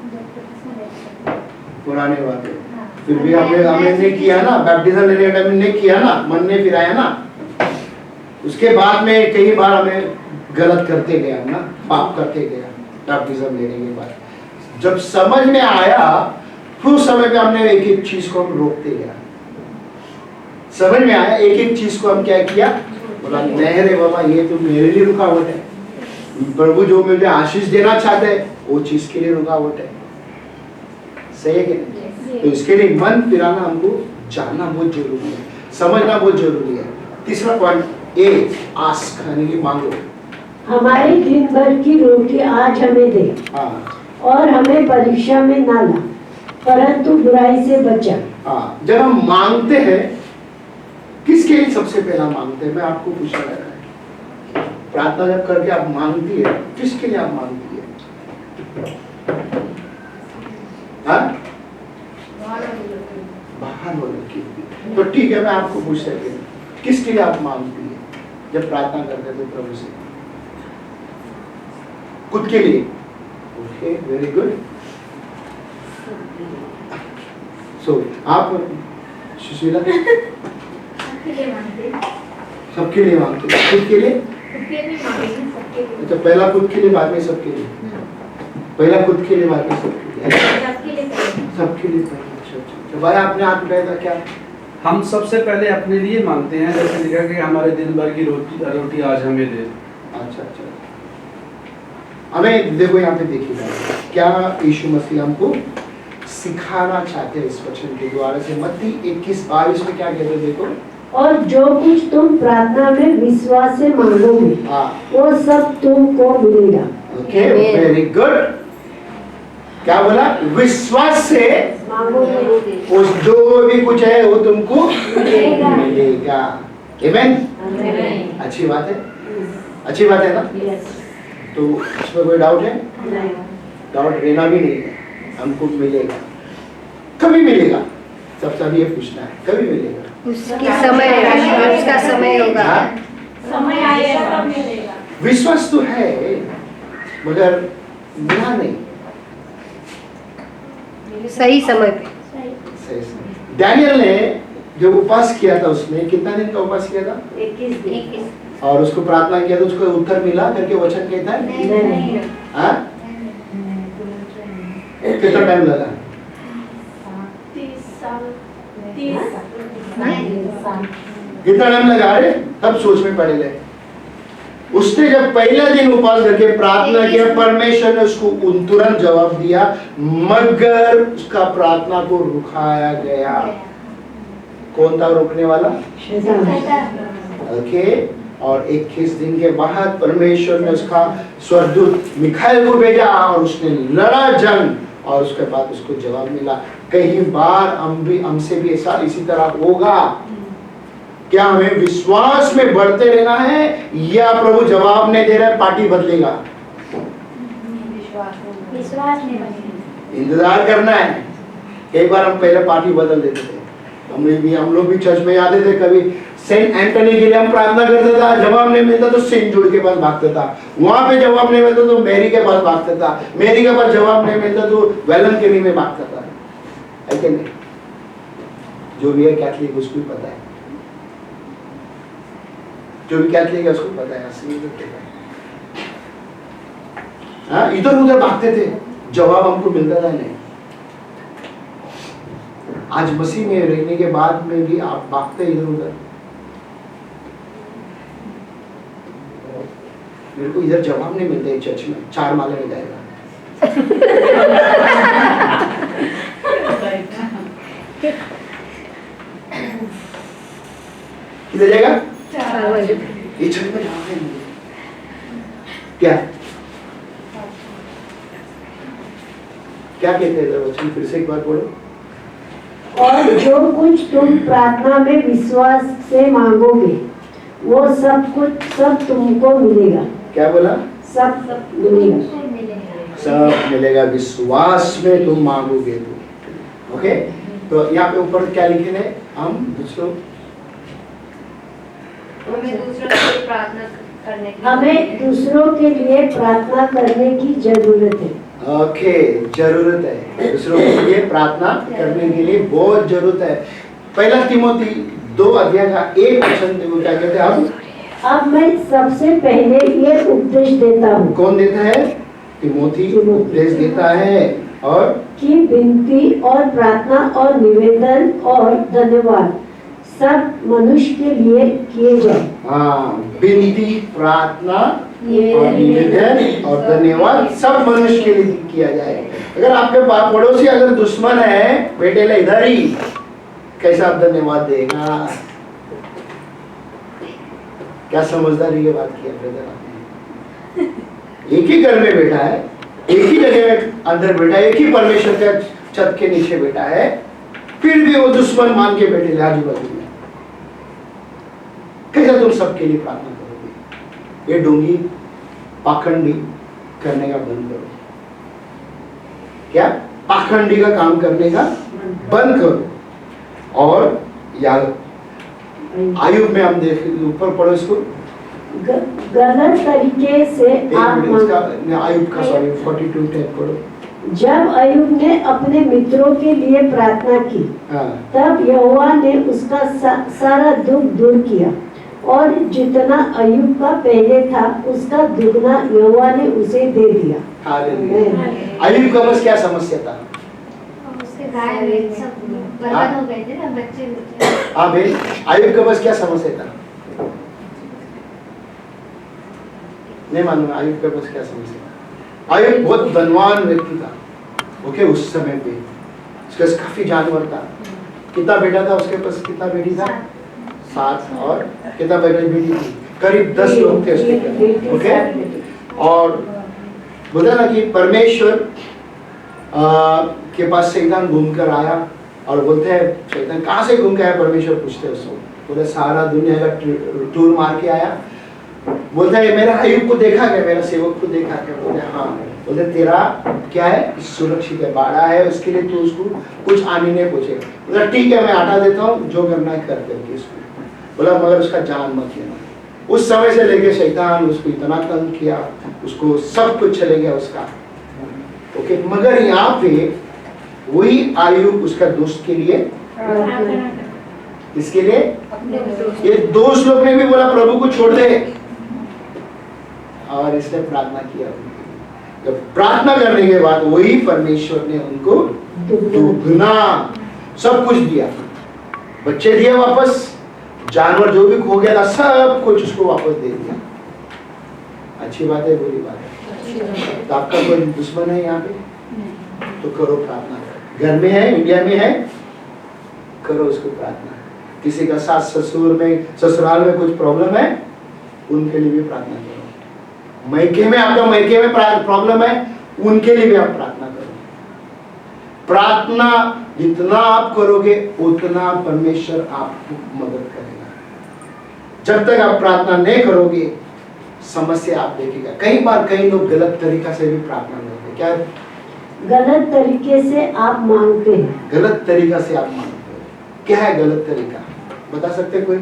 जो इसमें रहते हैं। पुराने बातें हाँ। फिर भी हमने नहीं किया ना, बैप्टिज्म लेने के टाइम में नहीं किया ना, मन नहीं फिराया ना, उसके बाद में कई बार हमें गलत करते गए हम ना, पाप करते गए बैप्टिज्म लेने के बाद। जब समझ में आया फिर उस समय पे हमने एक एक चीज को हम रोकते गया, समझ में आया एक एक चीज को हम क्या किया, बोला नहीं रे बाबा ये तो मेरे लिए रुकावट है, प्रभु जो मुझे आशीष देना चाहते हैं वो चीज के लिए रुकावट है, सही है कि नहीं? तो इसके लिए मन फिराना हमको जानना बहुत जरूरी है, समझना बहुत जरूरी है। तीसरा पॉइंट, ए आस्क यानी कि मांगो। हमारी दिन भर की रोटी आज हमें दे, हाँ और हमें परीक्षा में ना ला, परंतु बुराई से बचा। हाँ, जब हम मांगते हैं किसके लिए सबसे पहला मांगते हैं, मैं आपको पूछा जा रहा है, प्रार्थना जब करके आप मांगती है किसके लिए आप मांगती है? हाँ? बाहर वालों की। तो ठीक है, मैं आपको पूछ सकती हूँ किसके लिए आप मांगती है जब प्रार्थना करते हो प्रभु से? खुद के लिए? Okay, very good. सो आप सुशीला सबके लिए मांगते हैं। सबके लिए मांगते हो, खुद के लिए? खुद के लिए मांगेंगे, सबके लिए। अच्छा, पहला खुद के लिए बाद में सबके लिए, पहला खुद के लिए बाद में सबके लिए, सबके लिए करेंगे। सबके लिए पहले। अच्छा अच्छा अच्छा, भाई आपने हाथ उठाया था क्या? हम सबसे पहले अपने लिए मांगते हैं, जैसे लिखा कि हमारे दिन भर की रोटी आज हमें दे। अच्छा अच्छा, हमें देखो यहाँ पे देखिएगा क्या यीशु मसीह हमको सिखाना चाहते हैं इस वचन के द्वारा से। मत्ती 21:22 में क्या कहते हैं देखो, और जो कुछ तुम प्रार्थना में विश्वास से मांगोगे हाँ वो सब तुमको मिलेगा। Okay, very good. क्या बोला, विश्वास से मांगोगे उस जो भी कुछ है वो तुमको मिलेगा। मिलेगा। आमेन। अच्छी बात है, अच्छी बात है ना? तो इसमें कोई डाउट है? डाउट रहना भी नहीं है, हमको मिलेगा। कभी मिलेगा, सबसे अभी ये पूछना है, कभी मिलेगा? उसकी समय उसका समय होगा। हाँ? समय आएगा तब मिलेगा। विश्वास तो है मगर मिला नहीं सही समय पे। सही से। डैनियल ने जो उपवास किया था उसने कितना दिन का उपवास किया था 21 दिन। और उसको प्रार्थना किया तो उसको उत्तर मिला करके वचन कहता है। नहीं। हाँ? कितना टाइम लगा? 30 साल 30 कितना टाइम लगा रे? तब सोच में पड़े गए। उसने जब पहला दिन उपवास करके प्रार्थना किया, परमेश्वर ने उसको तुरंत जवाब दिया, मगर उसका प्रार्थना को रुकाया गया। कौन था रोकने वाला? ओके। और 21 दिन के बाद परमेश्वर ने उसका स्वर्गदूत मिखाएल को भेजा और उसने लड़ा जंग और उसके बाद उसको जवाब मिला। कई बार हमसे भी ऐसा इसी तरह होगा। क्या हमें विश्वास में बढ़ते रहना है या प्रभु जवाब नहीं दे रहा है पार्टी बदलेगा? विश्वास नहीं बनेगा। इंतजार करना है। कई बार हम पहले पार्टी बदल देते थे। हम लोग भी चर्च में आते थे, कभी सेंट एंटनी के लिए हम प्रार्थना करते था, जवाब नहीं मिलता तो सेंट जूड के पास भागता था, वहां पे जवाब नहीं मिलता तो मैरी के पास भागता था, मैरी के पास जवाब नहीं मिलता तो वेलन के में भागता था। है कि नहीं? जो भी है कैथलिक उसको भी पता है, जो भी कैथलिक है उसको पता है, असली तो क्या है। हाँ, इधर उधर भागते थे, जवाब हमको मिलता था नहीं। आज मसीह में रहने के बाद में भी आप भागते इधर उधर। मेरे को इधर जवाब नहीं मिलता है चर्च में, 4 माले में जाएगा। किधर जाएगा? ये चर्च में जवाब नहीं मिलता। क्या क्या कहते हैं वचन? फिर से एक बार बोलो। और जो कुछ तुम प्रार्थना में विश्वास से मांगोगे वो सब तुमको मिलेगा। क्या बोला? सब मिलेगा। सब मिलेगा विश्वास में तुम मांगोगे तो। ओके, तो यहाँ पे ऊपर क्या लिखे हैं? हम दूसरों हमें दूसरों के लिए प्रार्थना करने की हमें दूसरों के लिए प्रार्थना करने की जरूरत है। ओके, जरूरत है दूसरों के लिए प्रार्थना करने के लिए, बहुत जरूरत है। पहला तिमोथी 2 अध्याय का 1 वचन देखो क्या कहते हैं। अब मैं सबसे पहले ये उपदेश देता हूँ। कौन देता है? तिमोथी उपदेश देता है। और कि विनती और प्रार्थना और निवेदन और धन्यवाद सब मनुष्य के लिए किए जाए। हाँ, विनती, प्रार्थना और निवेदन और धन्यवाद सब मनुष्य के लिए किया जाए। अगर आपके पास पड़ोसी अगर दुश्मन है, बेटे ले इधर ही, कैसा आप धन्यवाद देगा? क्या समझदारी की बात की आपने? एक ही घर में बैठा है, एक ही जगह में अंदर बैठा है, एक ही परमेश्वर के छत के नीचे बैठा है, फिर भी वो दुश्मन मान के बैठे आजू बाजू में। कैसा तुम सबके लिए प्रार्थना करोगे? ये ढोंगी पाखंडी करने का बंद करो। क्या? पाखंडी का काम करने का बंद करो। और यार आयुब में हम देख ऊपर पढ़ो इसको, गलत तरीके से आप आयुब का 42:10 पढ़ो। जब अय्यूब ने अपने मित्रों के लिए प्रार्थना की, तब यहोवा ने उसका सारा दुख दूर किया और जितना अय्यूब का पहले था उसका दुगना यहोवा ने उसे दे दिया। अय्यूब का बस क्या समस्या था? उसके गाय सब बर्बाद हो गए थे ना, बच्चे। हाँ भाई, अय्यूब का बस क्या समस्या था? नहीं मालूम अय्यूब का बस क्या समस्या था? अय्यूब बहुत धनवान व्यक्ति था, ओके, उस समय पे उसके पास काफी जानवर था। कितना बेटा था उसके पास? कितना बेटी था? 7। और कितना बेटी थी? करीब 10 लोग थे उसके पास, ओके। और बोला ना कि परमेश्वर के पास शैतान घूमकर आया और बोलते हैं शैतान कहाँ से घूम के आया? परमेश्वर पूछते हैं उसको, बोले सारा दुनिया का टूर मार के आया। बोलता है मेरा अय्यूब को देखा क्या? मेरा सेवक को देखा क्या? बोले हाँ। बोले तेरा क्या है? सुरक्षित है, बाड़ा है, उसके लिए तू उसको कुछ आने नहीं पूछे। बोला ठीक है, मैं हटा देता हूँ, जो करना है करते हो इसको। बोला मगर उसका जान मत लेना। उस समय से लेके शैतान उसको इतना तंग किया, उसको सब कुछ चले गया उसका, ओके। मगर यहाँ पे वही अय्यूब उसका दोस्त के लिए, इसके लिए ये दोस्त लोग ने भी बोला प्रभु को छोड़ दे, और इसने प्रार्थना किया। जब प्रार्थना करने के बाद वही परमेश्वर ने उनको दुगना सब कुछ दिया, बच्चे दिए वापस, जानवर जो भी खो गया था सब कुछ उसको वापस दे दिया। अच्छी बात है, बुरी बात है? तो आपका कोई दुश्मन है यहाँ पे तो करो प्रार्थना। घर में है, इंडिया में है, करो उसको प्रार्थना। किसी का सास ससुराल में कुछ प्रॉब्लम है, उनके लिए भी प्रार्थना करो। मैके में आपका मैके में प्रॉब्लम है, उनके लिए भी आप प्रार्थना करो। प्रार्थना जितना आप करोगे उतना परमेश्वर आपको मदद करेगा। जब तक आप प्रार्थना नहीं करोगे समस्या आप देखेगा। कई बार कई लोग गलत तरीका से भी प्रार्थना करते हैं। क्या गलत तरीके से आप मांगते हैं? गलत तरीका से आप मांगते हो? क्या है गलत तरीका? बता सकते कोई?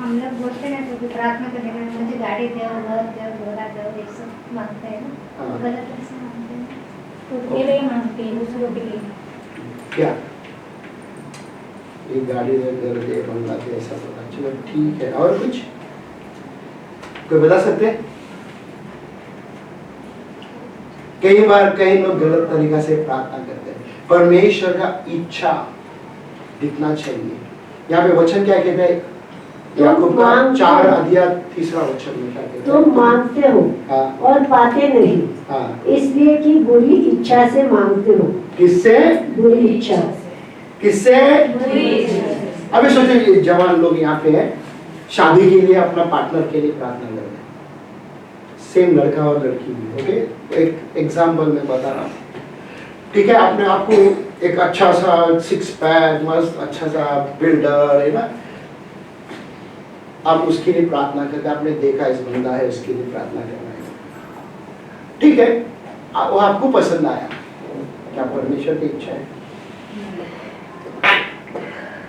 हम लोग बोलते हैं तो प्रार्थना करने में मुझे गाड़ी दो, घर दो, घोड़ा दो, ये सब मांगते हैं ना, हाँ। गलत ऐसे मांगते हैं। तो के लिए मांगते हैं, दूसरों के लिए। क्या एक गाड़ी दे, घर दे, बंगला दे, ऐसा बोला। चलो ठीक है, और कुछ कोई बता सकते हैं? कई बार कई लोग गलत तरीका से प्रार्थना करते हैं। परमेश्वर का इच्छा दिखना चाहिए। यहाँ पे वचन क्या कहते हैं? याकूब का 4 अध्याय 3 वचन में क्या कहते हैं? तुम मांगते हो हाँ और पाते नहीं, हाँ। इसलिए कि बुरी इच्छा से मांगते हो। किससे? बुरी इच्छा। किससे? अभी सोचिए, जवान लोग यहाँ पे हैं, शादी के लिए अपना पार्टनर के लिए प्रार्थना कर रहे हैं, सेम लड़का और लड़की भी। ओके, एक एग्जांपल मैं बता रहा हूँ, ठीक है? आपने आपको एक अच्छा सा 6 पैक मस्त अच्छा सा बिल्डर है ना, आप उसके लिए प्रार्थना करते, आपने देखा इस बंदा है, उसके लिए प्रार्थना करना है, ठीक है? वो आपको पसंद आया, क्या परमेश्वर की इच्छा है?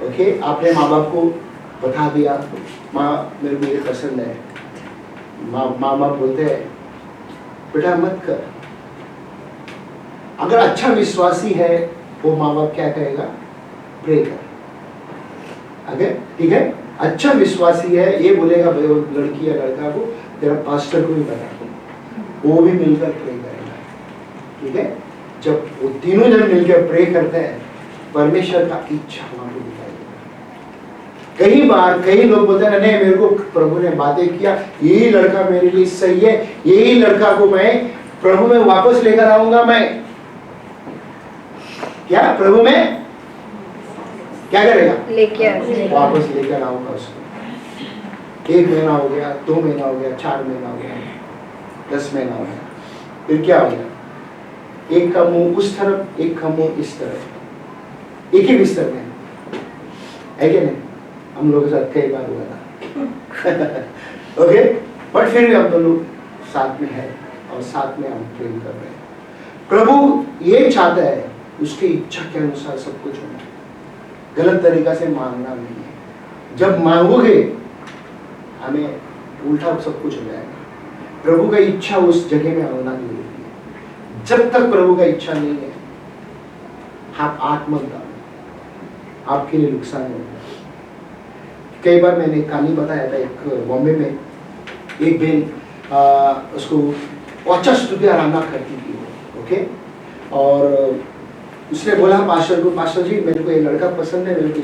ओके, आपने माँ बाप को बता दिया, माँ मेरे को ये पसंद है। माँ बाप बोलते हैं बेटा मत कर। अगर अच्छा विश्वासी है वो माँ बाप क्या कहेगा? प्रे कर। ओके, ठीक है? अच्छा विश्वासी है ये बोलेगा भाई वो लड़की या लड़का को तेरा पास्टर को भी बता, वो भी मिलकर प्रे करेगा, ठीक है? जब वो तीनों जन मिलकर प्रे करते हैं, परमेश्वर का इच्छा वहां पर दिखाई देगा। कई बार कई लोग बोलते हैं नहीं, मेरे को प्रभु ने बातें किया, यही लड़का मेरे लिए सही है, यही लड़का को मैं प्रभु में वापस लेकर आऊंगा। मैं क्या प्रभु में क्या करेगा? वापस लेकर आऊंगा उसको। 1 महीना हो गया, 2 महीना हो गया, 4 महीना हो गया, 10 महीना हो गया, फिर क्या हो गया? एक का मुंह उस तरफ, एक का मुंह इस तरफ, एक ही बिस्तर में है कि नहीं? हम लोगों के साथ कई बार हुआ था। ओके, बट फिर भी हम दोनों साथ में है और साथ में हम प्रेम कर रहे हैं। प्रभु ये चाहता है उसकी इच्छा के अनुसार सब कुछ होना है, गलत तरीका से मांगना नहीं है। जब मांगोगे हमें उल्टा सब कुछ हो जाएगा। प्रभु का इच्छा उस जगह में होना जरूरी है। जब तक प्रभु का इच्छा नहीं है, आप आंख मत डालो, आपके लिए नुकसान होगा। कई बार मैंने कहानी बताया था, एक बॉम्बे में एक बहन उसको अच्छा स्तुति आराधना करती थी, ओके, और उसने बोला पास्टर को, पास्टर जी मेरे को ये लड़का पसंद है, मेरे को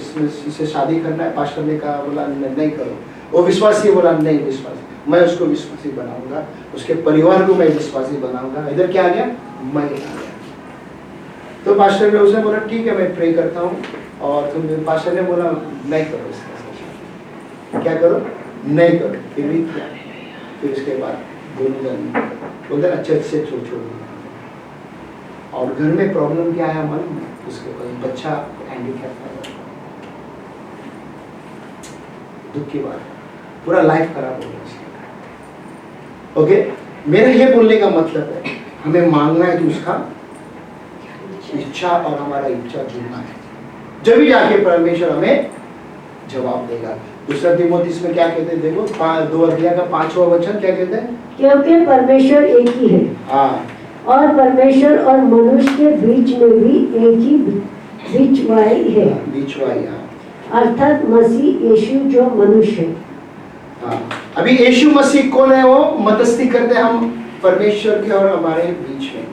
इससे शादी करना है। पास्टर ने कहा, बोला नहीं करो। वो विश्वासी बोला नहीं, विश्वासी मैं उसको विश्वासी बनाऊंगा, उसके परिवार को मैं विश्वासी बनाऊंगा। इधर क्या आ गया? मैं आ गया। तो पास्टर ने उसने बोला ठीक है मैं प्रे करता हूँ, और तुम पास्टर ने बोला नहीं करो इसका, क्या करो? नहीं करो। फिर भी किया। फिर उसके बाद दोनों जन बोलते अच्छे से छोड़ दिया। और घर में प्रॉब्लम क्या है मालूम है? उसके बच्चा हैंडीकैप है। दुख की बात है, पूरा लाइफ खराब हो गया उसका। ओके, मेरा ये बोलने का मतलब है हमें मांगना है कि उसका इच्छा और हमारा इच्छा जुड़ना है, जब भी जाके परमेश्वर हमें जवाब देगा। दूसरा तिमोथी में क्या कहते हैं? देखो 2 अध्याय का 5वां वचन क्या कहते हैं? क्योंकि परमेश्वर एक ही है, हाँ, और परमेश्वर और मनुष्य के बीच में भी एक ही बीचवाई है, बीचवाई। अर्थात मसीह यीशु जो मनुष्य है। हाँ, अभी यीशु मसीह कौन है? वो मध्यस्थी करते हैं हम परमेश्वर के और हमारे बीच में।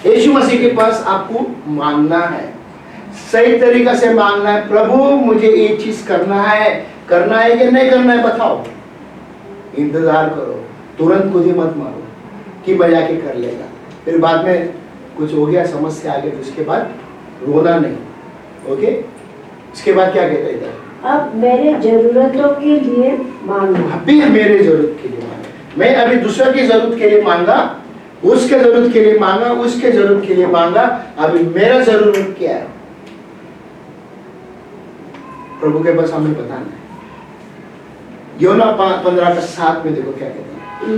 यीशु मसीह के पास आपको मांगना है, सही तरीका से मांगना है। प्रभु मुझे ये चीज करना है कि नहीं करना है बताओ। इंतजार करो, तुरंत खुद ही मत मारो कि मैं जाके कर लेगा। फिर बाद में कुछ हो गया, समस्या आ गई, तो उसके बाद रोना नहीं। ओके, इसके बाद क्या कहते हैं इधर? अब मेरे जरूरतों के लिए मांगना। अभी मेरे जरूरत के लिए मांगा, मैं अभी दूसरे की जरूरत के लिए मांगा, उसके जरूरत के लिए मांगा, उसके जरूरत के लिए मांगा, अभी मेरा जरूरत क्या है? प्रभु के पास हमें बताना है। योना 15:7 में देखो क्या कहते हैं?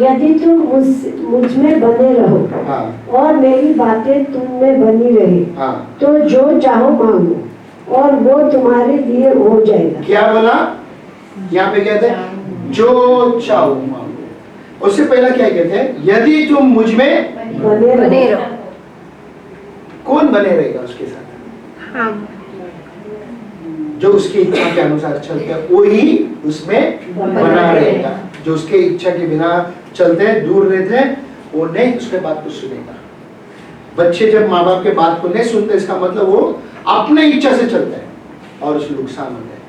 यदि तुम मुझ में बने रहो, हाँ, और मेरी बातें तुम में बनी रहे, हाँ, तो जो चाहो मांगो और वो तुम्हारे लिए हो जाएगा। क्या बोला? यहाँ पे कहते हैं जो चाहो मांगो। उससे पहला क्या कहते हैं, यदि तुम मुझ में बने रहो। कौन बने रहेगा उसके साथ? हम जो उसकी इच्छा के अनुसार चलते हैं वो ही उसमें बना रहेगा। जो उसके इच्छा के बिना चलते हैं, दूर रहते हैं, वो नहीं उसके बात को सुनेगा। बच्चे जब माँ बाप के बात को नहीं सुनते, इसका मतलब वो अपने इच्छा से चलते हैं और उसमें नुकसान होता है।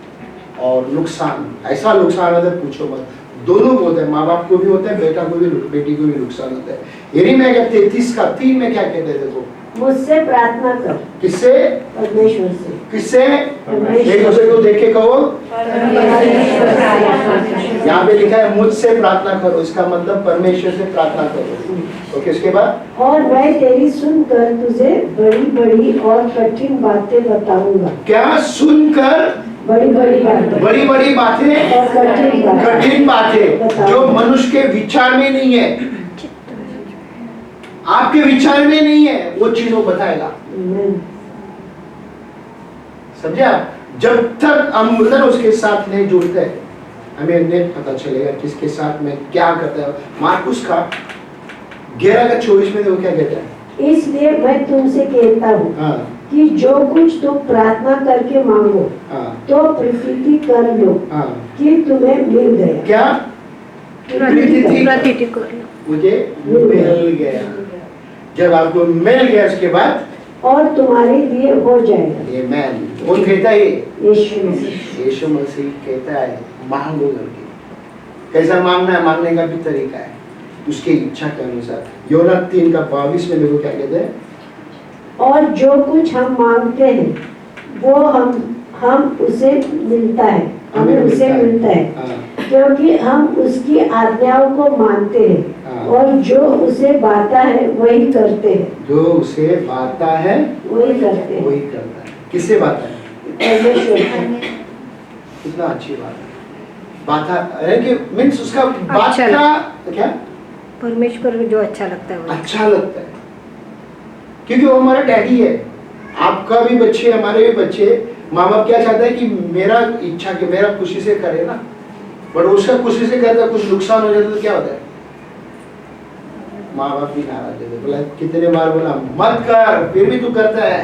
और नुकसान, ऐसा नुकसान होता है पूछो मत। दोनों को होता है, माँ बाप को भी होता है, बेटा को भी, बेटी को भी नुकसान होता है। यही मैं क्या 33 का 3 में क्या कहते थे देखो, मुझसे प्रार्थना कर। किससे? परमेश्वर से। किससे? परमेश्वर। एक दूसरे को देख के कहो, यहाँ पे लिखा है मुझसे प्रार्थना करो, इसका मतलब परमेश्वर से प्रार्थना करो। ओके, उसके बाद और मैं तेरी सुनकर तुझे बड़ी बड़ी और कठिन बातें बताऊंगा। क्या सुनकर? बड़ी बड़ी बातें। बड़ी बड़ी बातें और कठिन बातें। कठिन बातें जो मनुष्य के विचार में नहीं है, आपके विचार में नहीं है, वो चीज वो बताएगा। आमीन। समझे आप? जब तक हम मतलब उसके साथ नहीं जुड़ते, हमें नहीं पता चलेगा किसके साथ में क्या करता है। मार्कुस का 11:24 में देखो क्या कहता है। इसलिए मैं तुमसे कहता हूँ हाँ, कि जो कुछ तुम प्रार्थना करके मांगो हाँ, तो प्रतीति कर लो हाँ। कि तुम्हें मिल गया। क्या? प्रतिष्ठित कर लो। मुझे मिल गया। जब आपको मिल गया उसके बाद और तुम्हारे लिए हो जाएगा। ये मैन कौन कहता है? यीशु मसीह। यीशु मसीह कहता है मांगो करके। कैसा मांगना है? मांगने का भी तरीका है उसकी इच्छा के अनुसार। योना 3:22 में देखो क्या कहते हैं। और जो कुछ हम मांगते हैं वो हम उसे मिलता है, हमें उसे मिलता है हाँ, क्योंकि हम उसकी आज्ञाओं को मानते हैं हाँ। और जो उसे बाता है वही करते हैं। जो उसे बाता है वही करते हैं। वही करता है। किससे बाता है? परमेश्वर से। कितना अच्छी बात है। बाता है कि मीन्स उसका बात अच्छा का क्या परमेश्वर को जो अच्छा लगता है वो। अच्छा लगता है, क्योंकि वो हमारा डैडी है। आपका भी बच्चे, हमारे भी बच्चे, माँ बाप क्या चाहता है कि मेरा इच्छा के मेरा खुशी से करे ना, बट उसका खुशी से करता कुछ नुकसान हो जाता तो क्या होता है? माँ बाप भी नाराज होते, बोला कितने बार बोला मत कर, फिर भी तू करता है,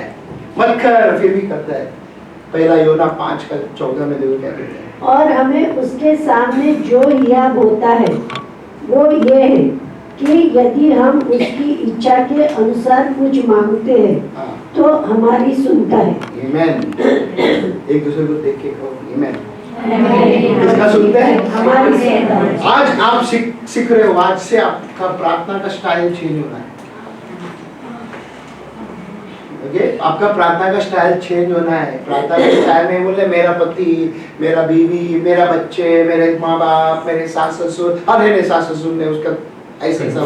मत कर, फिर भी करता है। पहला योना 5:14 में देखो क्या कहते हैं। और हमें उसके सामने जो याद होता है वो ये है कि यदि हम उसकी इच्छा के अनुसार कुछ मांगते हैं हाँ, तो हमारी सुनता है। आमेन। एक दूसरे को देख के कहो आमेन। किसका सुनते हैं? हमारी सुनता है। आज आप सीख रहे हो, आज से आपका प्रार्थना का स्टाइल चेंज होना है। ओके, आपका प्रार्थना का स्टाइल चेंज होना है। प्रार्थना के स्टाइल में बोले मेरा पति, मेरा बीवी, मेरा बच्चे, मेरे माँ बाप, मेरे सास ससुर, अरे सास ससुर ने उसका ऐसा ऐसा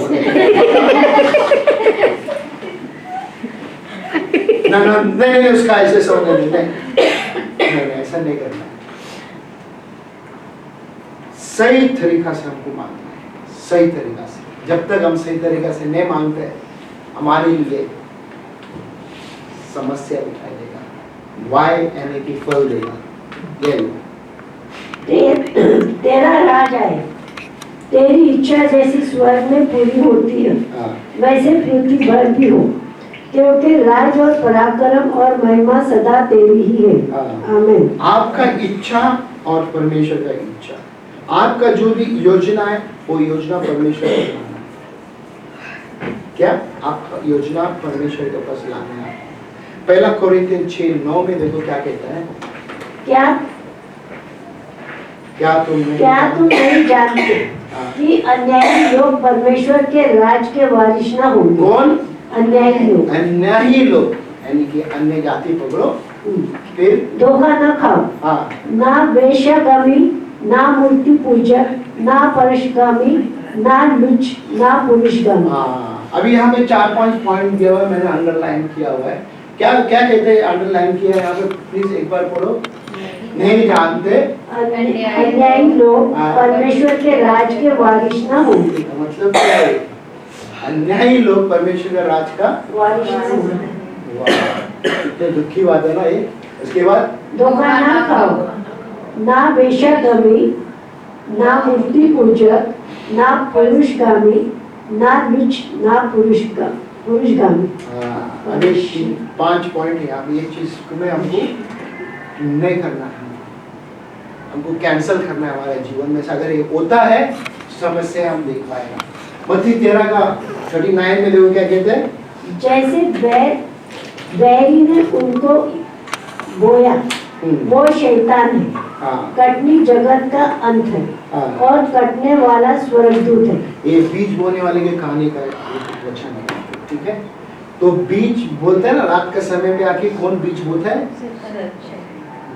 ना नहीं उसका ऐसे ऐसा होने नहीं, ऐसा नहीं करना है। सही तरीका से हमको मांगना है, सही तरीका से। जब तक हम सही तरीका से नहीं मांगते, हमारे लिए समस्या दिखाई देगा, वाई यानी कि फल देगा। ये लो। तेरा राज आए, तेरी इच्छा जैसी स्वर्ग में पूरी होती है हाँ, वैसे पृथ्वी पर भी हो, क्योंकि राज और पराक्रम और महिमा सदा तेरी ही है। हाँ। आमीन। आपका इच्छा और परमेश्वर का इच्छा, आपका जो भी योजना है वो योजना परमेश्वर के लाना है। क्या आपका योजना परमेश्वर के पास लाना है? पहला कोरिन्थियन 6:9 में देखो क्या कहता है। क्या तुम नहीं जानते हाँ। कि अन्यायी लोग परमेश्वर के राज के वारिस न होंगे। कौन? अन्यायी लोग। अन्यायी लोग यानी कि अन्य जाति पकड़ो, फिर धोखा न खाओ, हाँ, ना वेश्यागामी, ना मूर्ति पूजक, ना परशगामी, ना लुच्च, ना पुरुषगामी। हाँ। अभी यहाँ पे 4-5 पॉइंट दिया हुआ है, मैंने अंडरलाइन किया हुआ है। क्या क्या कहते हैं? अंडरलाइन किया है यहाँ पे, प्लीज एक बार पढ़ो। नहीं जानते अन्यायी लोग परमेश्वर के राज के वारिस न होंगे। मतलब क्या है? अन्यायी लोग परमेश्वर का राज का वारिस न होंगे। वाह, तो दुखी बात है ना ये। उसके बाद धोखा न खाओ, ना वेश्यागामी, ना मूर्ति पूजक, ना पुरुषगामी, ना नीच, ना पुरुषगामी। हाँ, अभी 5 पॉइंट है। अब ये चीज में हमको नहीं करना है, हमको कैंसिल करना है हमारे जीवन में से। अगर ये होता है समस्या हम देख पाएगा। मत्ती 13 का 39 में देखो क्या कहते हैं। जैसे बैरी ने उनको बोया, वो शैतान है। हाँ, कटनी जगत का अंत है हाँ। और कटने वाला स्वर्गदूत है। ये बीज बोने वाले की कहानी का एक वचन है, ठीक है। तो बीज बोलते हैं ना, रात के समय पे आके कौन बीज बोलता है?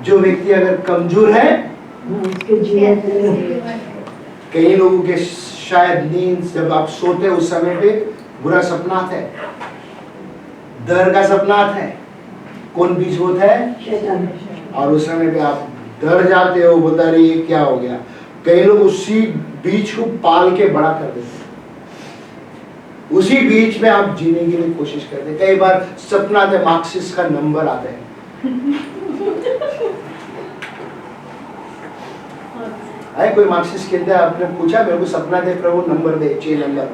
जो व्यक्ति अगर कमजोर है, उसके जीवन में कई लोगों के शायद नींद, जब आप सोते उस समय पे बुरा सपना आता है, डर का सपना आता है, कौन बीज होता है? शैतान। और उस समय पे आप डर जाते हो, बोलता है ये क्या हो गया। कई लोग उसी बीज को पाल के बड़ा कर देते हैं, उसी बीज में आप जीने के लिए कोशिश करते हैं। कई बार सपना आता है, मार्क्सिस्ट का नंबर आता है, आए कोई मार्क्सिस्ट कहता है, आपने पूछा मेरे को सपना दे प्रभु, नंबर दे 6 नंबर।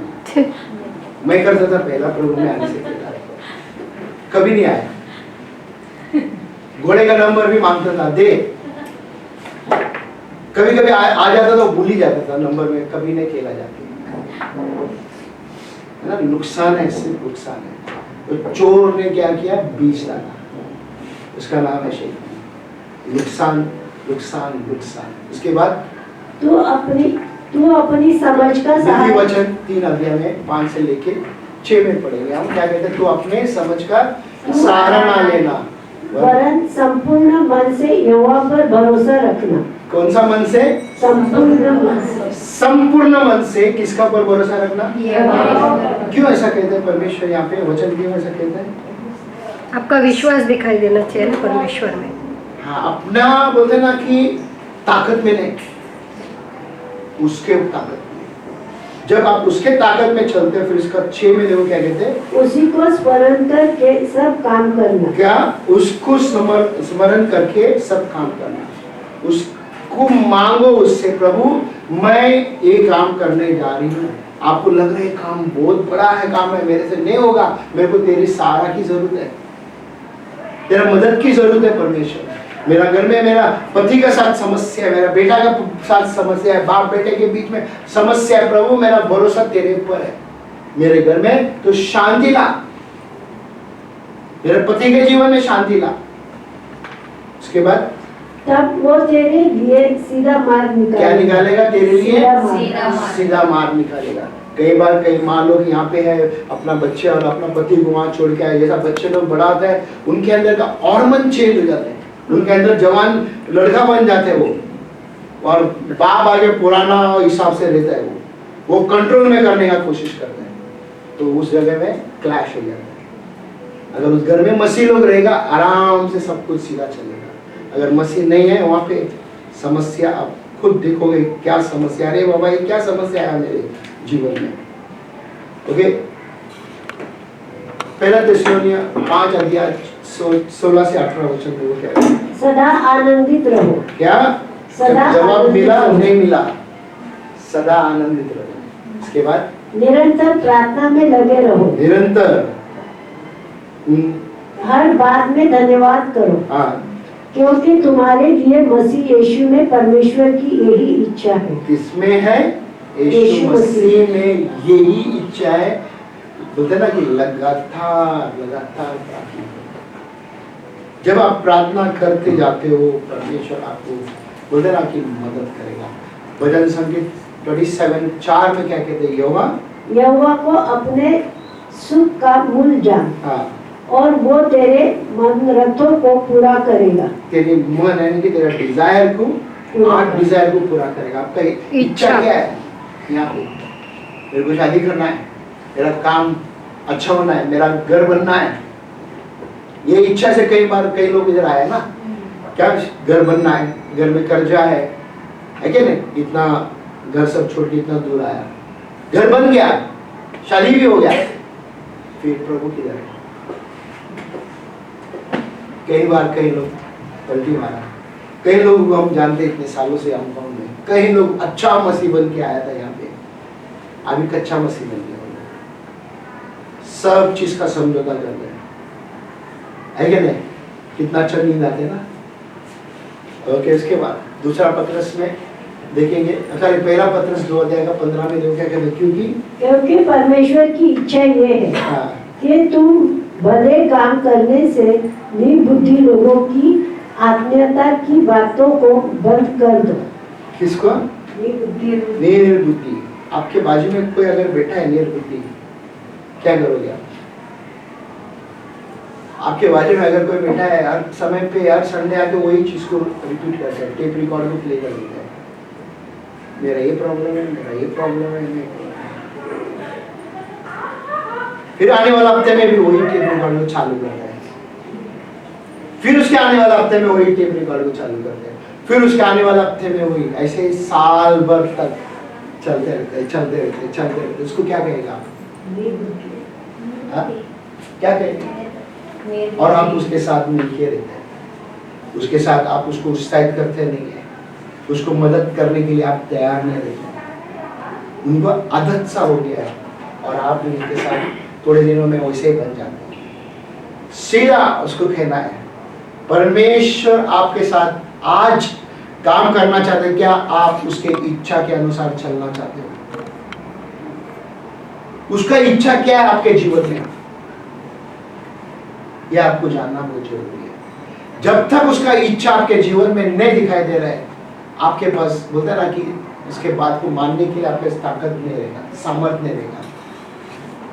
मैं करता था पहला, प्रभु में आने से पहले कभी नहीं आया। घोड़े का नंबर भी मांगता था, दे। कभी कभी आ जाता था, भूल ही जाता था नंबर में, कभी नहीं खेला जाता है ना। नुकसान है, सिर्फ नुकसान है। तो चोर ने क्या किया? बीज डाला, उसका नाम है शैतान। नुकसान नुकसान नुकसान। उसके बाद तू अपनी समझ का निजी वचन 3 अध्याय में 5 से लेके 6 में पढ़ेंगे हम। क्या कहते हैं? तू अपने समझ का सहारा ना लेना, वरन संपूर्ण मन से यहोवा पर भरोसा रखना। कौन सा मन से? संपूर्ण मन से। संपूर्ण मन से किसका पर भरोसा रखना? क्यों ऐसा कहते हैं परमेश्वर? यहाँ पे वचन क्यों ऐसा कहते हैं? आपका विश्वास दिखाई देना चाहिए ना परमेश्वर में। हाँ, अपना बोलते ना कि ताकत में नहीं, उसके ताकत में। जब आप उसके ताकत में चलते हैं, फिर इसका 6 में देखो क्या कहते हैं? उसी को स्मरण करके सब काम करना। क्या? उसको स्मरण करके सब काम करना। उसको मांगो उससे, प्रभु मैं ये काम करने जा रही हूँ। आपको लग रहा है काम बहुत बड़ा है, काम है, मेरे से नहीं होगा, मेरे को तेरी सहारा की जरूरत है, तेरा मदद की जरूरत है परमेश्वर। मेरा घर में मेरा पति के साथ समस्या है, मेरा बेटा का साथ समस्या है, बाप बेटे के बीच में समस्या है, प्रभु मेरा भरोसा तेरे ऊपर है। मेरे घर में तो शांति ला, मेरे पति के जीवन में शांति ला। उसके बाद तब वो तेरे लिए सीधा मार्ग निकालेगा। क्या निकालेगा? तेरे लिए सीधा मार्ग। मार्ग निकालेगा। कई बार कई माँ लोग यहाँ पे है, अपना बच्चे और अपना पति को वहां छोड़ के आए। जैसा बच्चे लोग बड़ा होता है, उनके अंदर का और मन चेंज हो जाते हैं, उनके अंदर जवान लड़का बन जाते हैं वो, और बाप आगे पुराना हिसाब से रहता है, वो कंट्रोल में करने का कोशिश करते हैं। तो उस जगह में क्लैश हो जाता है। अगर उस घर में मसीह लोग रहेगा, आराम से सब कुछ सीधा चलेगा। अगर मसीह नहीं है, वहां पे समस्या, आप खुद देखोगे क्या समस्या। अरे बाबा ये क्या समस्या है मेरे जीवन में। ओके, पहला थिस्सलुनीय 5 अध्याय 16 से 18 वचन में वो क्या है? सदा आनंदित रहो। क्या? सदा जवाब आनंदित मिला रहो। नहीं मिला, सदा आनंदित रहो। इसके बाद निरंतर प्रार्थना में लगे रहो। निरंतर हर बात में धन्यवाद करो, हाँ, क्योंकि तुम्हारे लिए मसीह यीशु में परमेश्वर की यही इच्छा है। किसमें है? यीशु मसीह में यही इच्छा है। बोलते ना कि लगातार लगातार प्रार्थना करो। जब आप प्रार्थना करते जाते हो, परमेश्वर आपको बोलते ना कि मदद करेगा। भजन संगीत 27:4 में क्या कहते हैं? यहोवा को अपने सुख का मूल जान, हाँ, और वो तेरे मनोरथों को पूरा करेगा। तेरे मन है कि तेरा डिजायर को, आठ डिजायर को पूरा करेगा। आपका इच्छा क्या है? यहाँ पे मेरे को शादी करना है, मेरा काम अच्छा होना है, मेरा घर बनना है। ये इच्छा से कई बार कई लोग इधर आए ना, क्या घर बनना है, घर में कर्जा है क्या नहीं? इतना घर सब छोड़ के इतना दूर आया, घर बन गया, शादी भी हो गया, फिर प्रभु किधर है? कई बार कई लोग पलटी मारा, कई लोगों को हम जानते इतने सालों से हम गाँव में, कई लोग अच्छा मसीह बन के आया था यहाँ पे, अभी कच्चा मसीह बन गया, सब चीज का समझौता कर रहे हैं, है क्या नहीं? कितना अच्छा नींद आते ना। ओके, इसके बाद दूसरा पत्रस में देखेंगे, अगर पहला पत्रस 2 अध्याय का 15 में देखो क्या कहते हैं, क्योंकि परमेश्वर की इच्छा ये है हाँ, कि तुम भले काम करने से निर्बुद्धि लोगों की आत्मीयता की बातों को बंद कर दो। किसको? निर्बुद्धि। आपके बाजू में कोई अगर बैठा है निर्बुद्धि, क्या करोगे आप? आपके बाजू में अगर कोई बैठा है, हर समय पे हर संडे आके वही चीज को रिपीट करता है, टेप रिकॉर्ड को प्ले कर देता है, मेरा ये प्रॉब्लम है, मेरा ये प्रॉब्लम है, फिर आने वाला हफ्ते में भी वही टेप रिकॉर्ड को चालू करता है, फिर उसके आने वाला हफ्ते में वही टेप रिकॉर्ड को चालू करता है, फिर उसके आने वाला हफ्ते में वही, ऐसे ही साल भर तक चलते रहते। उसको क्या कहेगा आप? हाँ? क्या कहेंगे? और आप उसके साथ मिलके रहते हैं, उसके साथ आप उसको उत्साहित करते नहीं है, उसको मदद करने के लिए आप तैयार नहीं रहते, उनको आदत सा हो गया है और आप भी उनके साथ थोड़े दिनों में वैसे ही बन जाते हैं। सीधा उसको कहना है, परमेश्वर आपके साथ आज काम करना चाहते हैं, क्या आप उसके इच्छा के अनुसार चलना चाहते हो? उसका इच्छा क्या है आपके जीवन में, यह आपको जानना बहुत जरूरी है। जब तक उसका इच्छा आपके जीवन में नहीं दिखाई दे रहा है, आपके पास बोलते हैं ना कि इसके बात को मानने के लिए आपके पास ताकत नहीं रहेगा, सामर्थ्य नहीं रहेगा।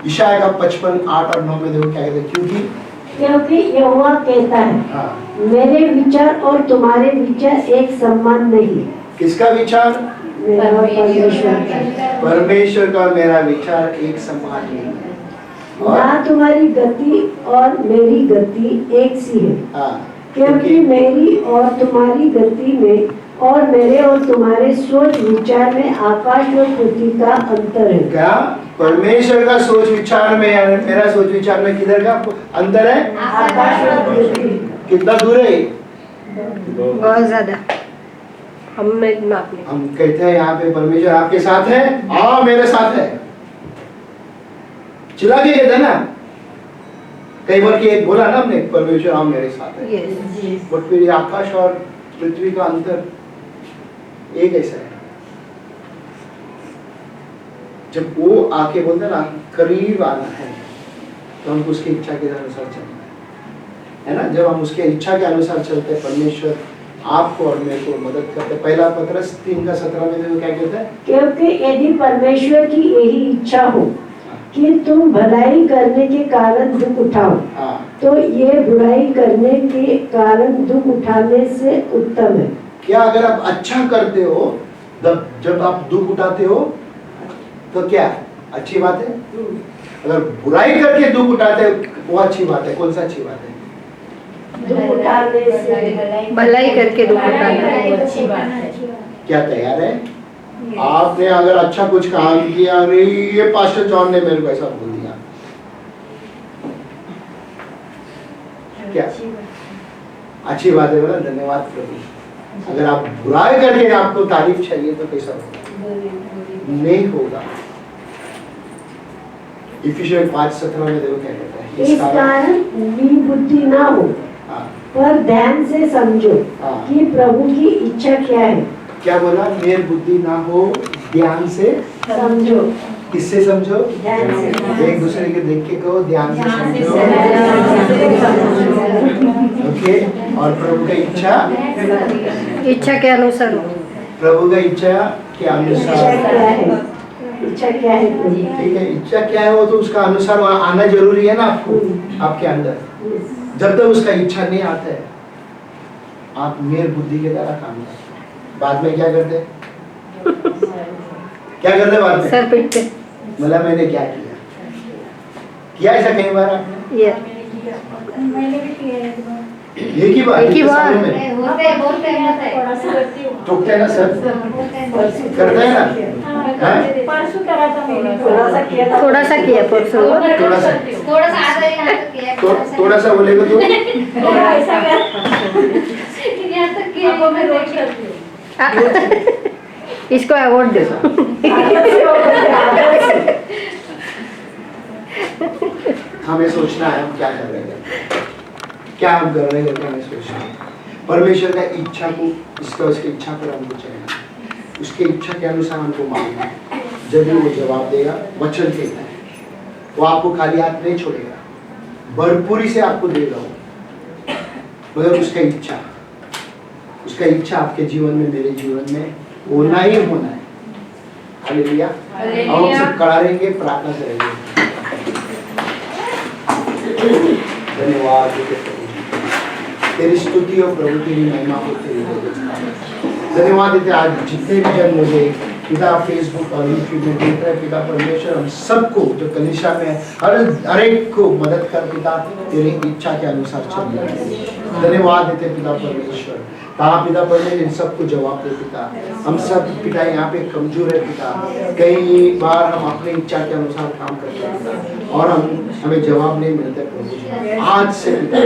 इशाया का 55, 8 और 9 में देखो क्या कहते हैं, क्योंकि यहोवा कहता है, हाँ, मेरे विचार और तुम्हारे विचार एक समान नहीं। किसका विचार? मेरा और परमेश्वर का। परमेश्वर का मेरा विचार एक समान नहीं है। ना तुम्हारी गति और मेरी गति एक सी है, हाँ, क्योंकि मेरी और तुम्हारी गति में और मेरे और तुम्हारे सोच विचार में आकाश और पृथ्वी का अंतर है। क्या परमेश्वर का सोच विचार में या मेरा सोच विचार में किधर का अंतर है? आकाश और पृथ्वी। कितना दूर है? बहुत ज्यादा। हम कहते हैं यहाँ पे परमेश्वर आपके साथ है, हाँ मेरे साथ है, चिल्ला के कहते हैं ना, कई बार की एक बोला ना हमने, परमेश्वर हाँ मेरे साथ है, बट फिर आकाश और पृथ्वी का अंतर एक ऐसा है। जब वो आके बोलते हैं ना करीब आना है, तो हमको उसकी इच्छा के अनुसार चलना है ना। जब हम उसके इच्छा के अनुसार चलते हैं, परमेश्वर आपको और मेरे को मदद करते हैं। पहला पत्रस 3:17 में वो क्या कहता है? क्योंकि यदि परमेश्वर की यही इच्छा हो कि तुम भलाई करने के कारण दुख उठाओ, तो ये बुराई करने के कारण दुख उठाने से उत्तम है। क्या अगर आप अच्छा करते हो, जब आप दुख उठाते हो, तो क्या अच्छी बात है? अगर बुराई करके दुख उठाते हो, वो अच्छी बात है। कौन सा अच्छी बात है? दुख उठाने से, भलाई करके दुख उठाना अच्छी बात है। क्या तैयार है? आपने अगर अच्छा कुछ काम किया, अरे ये पास्टर जॉन ने मेरे को ऐसा बोल दिया, क्या अच्छी बात है? बोला धन्यवाद प्रभु। अगर आप बुराई करके आपको तारीफ चाहिए तो कैसा होगा? नहीं होगा। इफिसियंस 5:17 में देखो क्या कहता है, इस कारण निर्बुद्धि ना हो, हाँ, पर ध्यान से समझो हाँ। कि प्रभु की इच्छा क्या है। क्या बोला? निर्बुद्धि ना हो, ध्यान से समझो। किससे समझो? ध्यान से। एक दूसरे के देख के कहो, ध्यान से समझो। ओके। और प्रभु का इच्छा के अनुसार हो। प्रभु का इच्छा के इच्छा अनुसार, क्या है? इच्छा क्या है प्रभु? ठीक है, इच्छा क्या है वो तो उसका अनुसार आना जरूरी है ना आपको, आपके अंदर। जब तक उसका इच्छा नहीं आता है, आप निर्बुद्धि के द्वारा काम करते हैं। बाद में क्या करते? क्या करते बाद में? सर पीटते। मतलब मैंने क्या किया ऐसा कई बार आपने? ये मैंने भी किया है एक बार। एक ही बार? एक ही बार। सालों में? होते हैं, बोलते हैं, होता है। थोड़ा सा करती हूँ। टोकते हैं ना सर? बोलते हैं। करते हैं ना? हैं? परसों करा था मैंने, थोड़ा सा किया था। थोड़ा सा किया परसों। थोड़ा सा। थोड़ा सा आधा यहाँ तक किया है, थोड़ा सा बोलेगा तो ऐसा कर। यहाँ तक आपको मैं रोज करती हूँ। इसको अवार्ड दे दो। हमें सोचना है हम क्या कर रहे हैं, क्या हम कर रहे हैं, हमें सोचना है। परमेश्वर का इच्छा को, इसका उसकी इच्छा पर हमको चलना, उसकी इच्छा के अनुसार हमको मानना है। जब भी वो जवाब देगा, वचन देता है, वो आपको खाली हाथ नहीं छोड़ेगा, भरपूरी से आपको देगा वो, मगर उसका इच्छा आपके जीवन में, मेरे जीवन में होना ही होना है। हालेलुया। हालेलुया। हम सब खड़ा रहेंगे, प्रार्थना करेंगे। धन्यवाद देते प्रभु जी, तेरी स्तुति और प्रभु तेरी महिमा को तेरी धन्यवाद देते। आज जितने भी जन मुझे पिता फेसबुक और यूट्यूब में देख रहे हैं, पिता परमेश्वर हम सबको जो कलीसिया में हर एक को मदद कर पिता, तेरी इच्छा के अनुसार चलना है। धन्यवाद देते पिता परमेश्वर। कहा पिता परमेश्वर इन सबको जवाब दे पिता। हम सब पिता यहाँ पे कमजोर है पिता, कई बार हम अपनी इच्छा के अनुसार काम करते हैं पिता, और हमें जवाब नहीं मिलते प्रभु जी। आज से पिता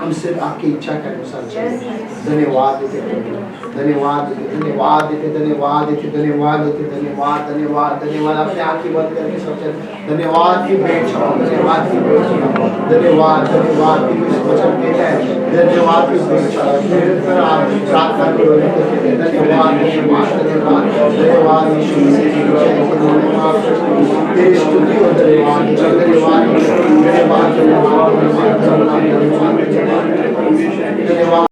हम सिर्फ आपकी इच्छा के अनुसार चलें। धन्यवाद देते, धन्यवाद देते, धन्यवाद देते, धन्यवाद देते, धन्यवाद देते, धन्यवाद धन्यवाद धन्यवाद। अपने आंखें बंद करके सबसे धन्यवाद की भेंट चढ़ाओ, धन्यवाद की भेंट चढ़ाओ, धन्यवाद धन्यवाद की वचन देता है, धन्यवाद की भेंट चढ़ाओ। निरंतर आप प्रार्थना करो, धन्यवाद धन्यवाद धन्यवाद धन्यवाद यीशु मसीह की जय, धन्यवाद तेरी स्तुति और धन्यवाद धन्यवाद धन्यवाद धन्यवाद धन्यवाद धन्यवाद।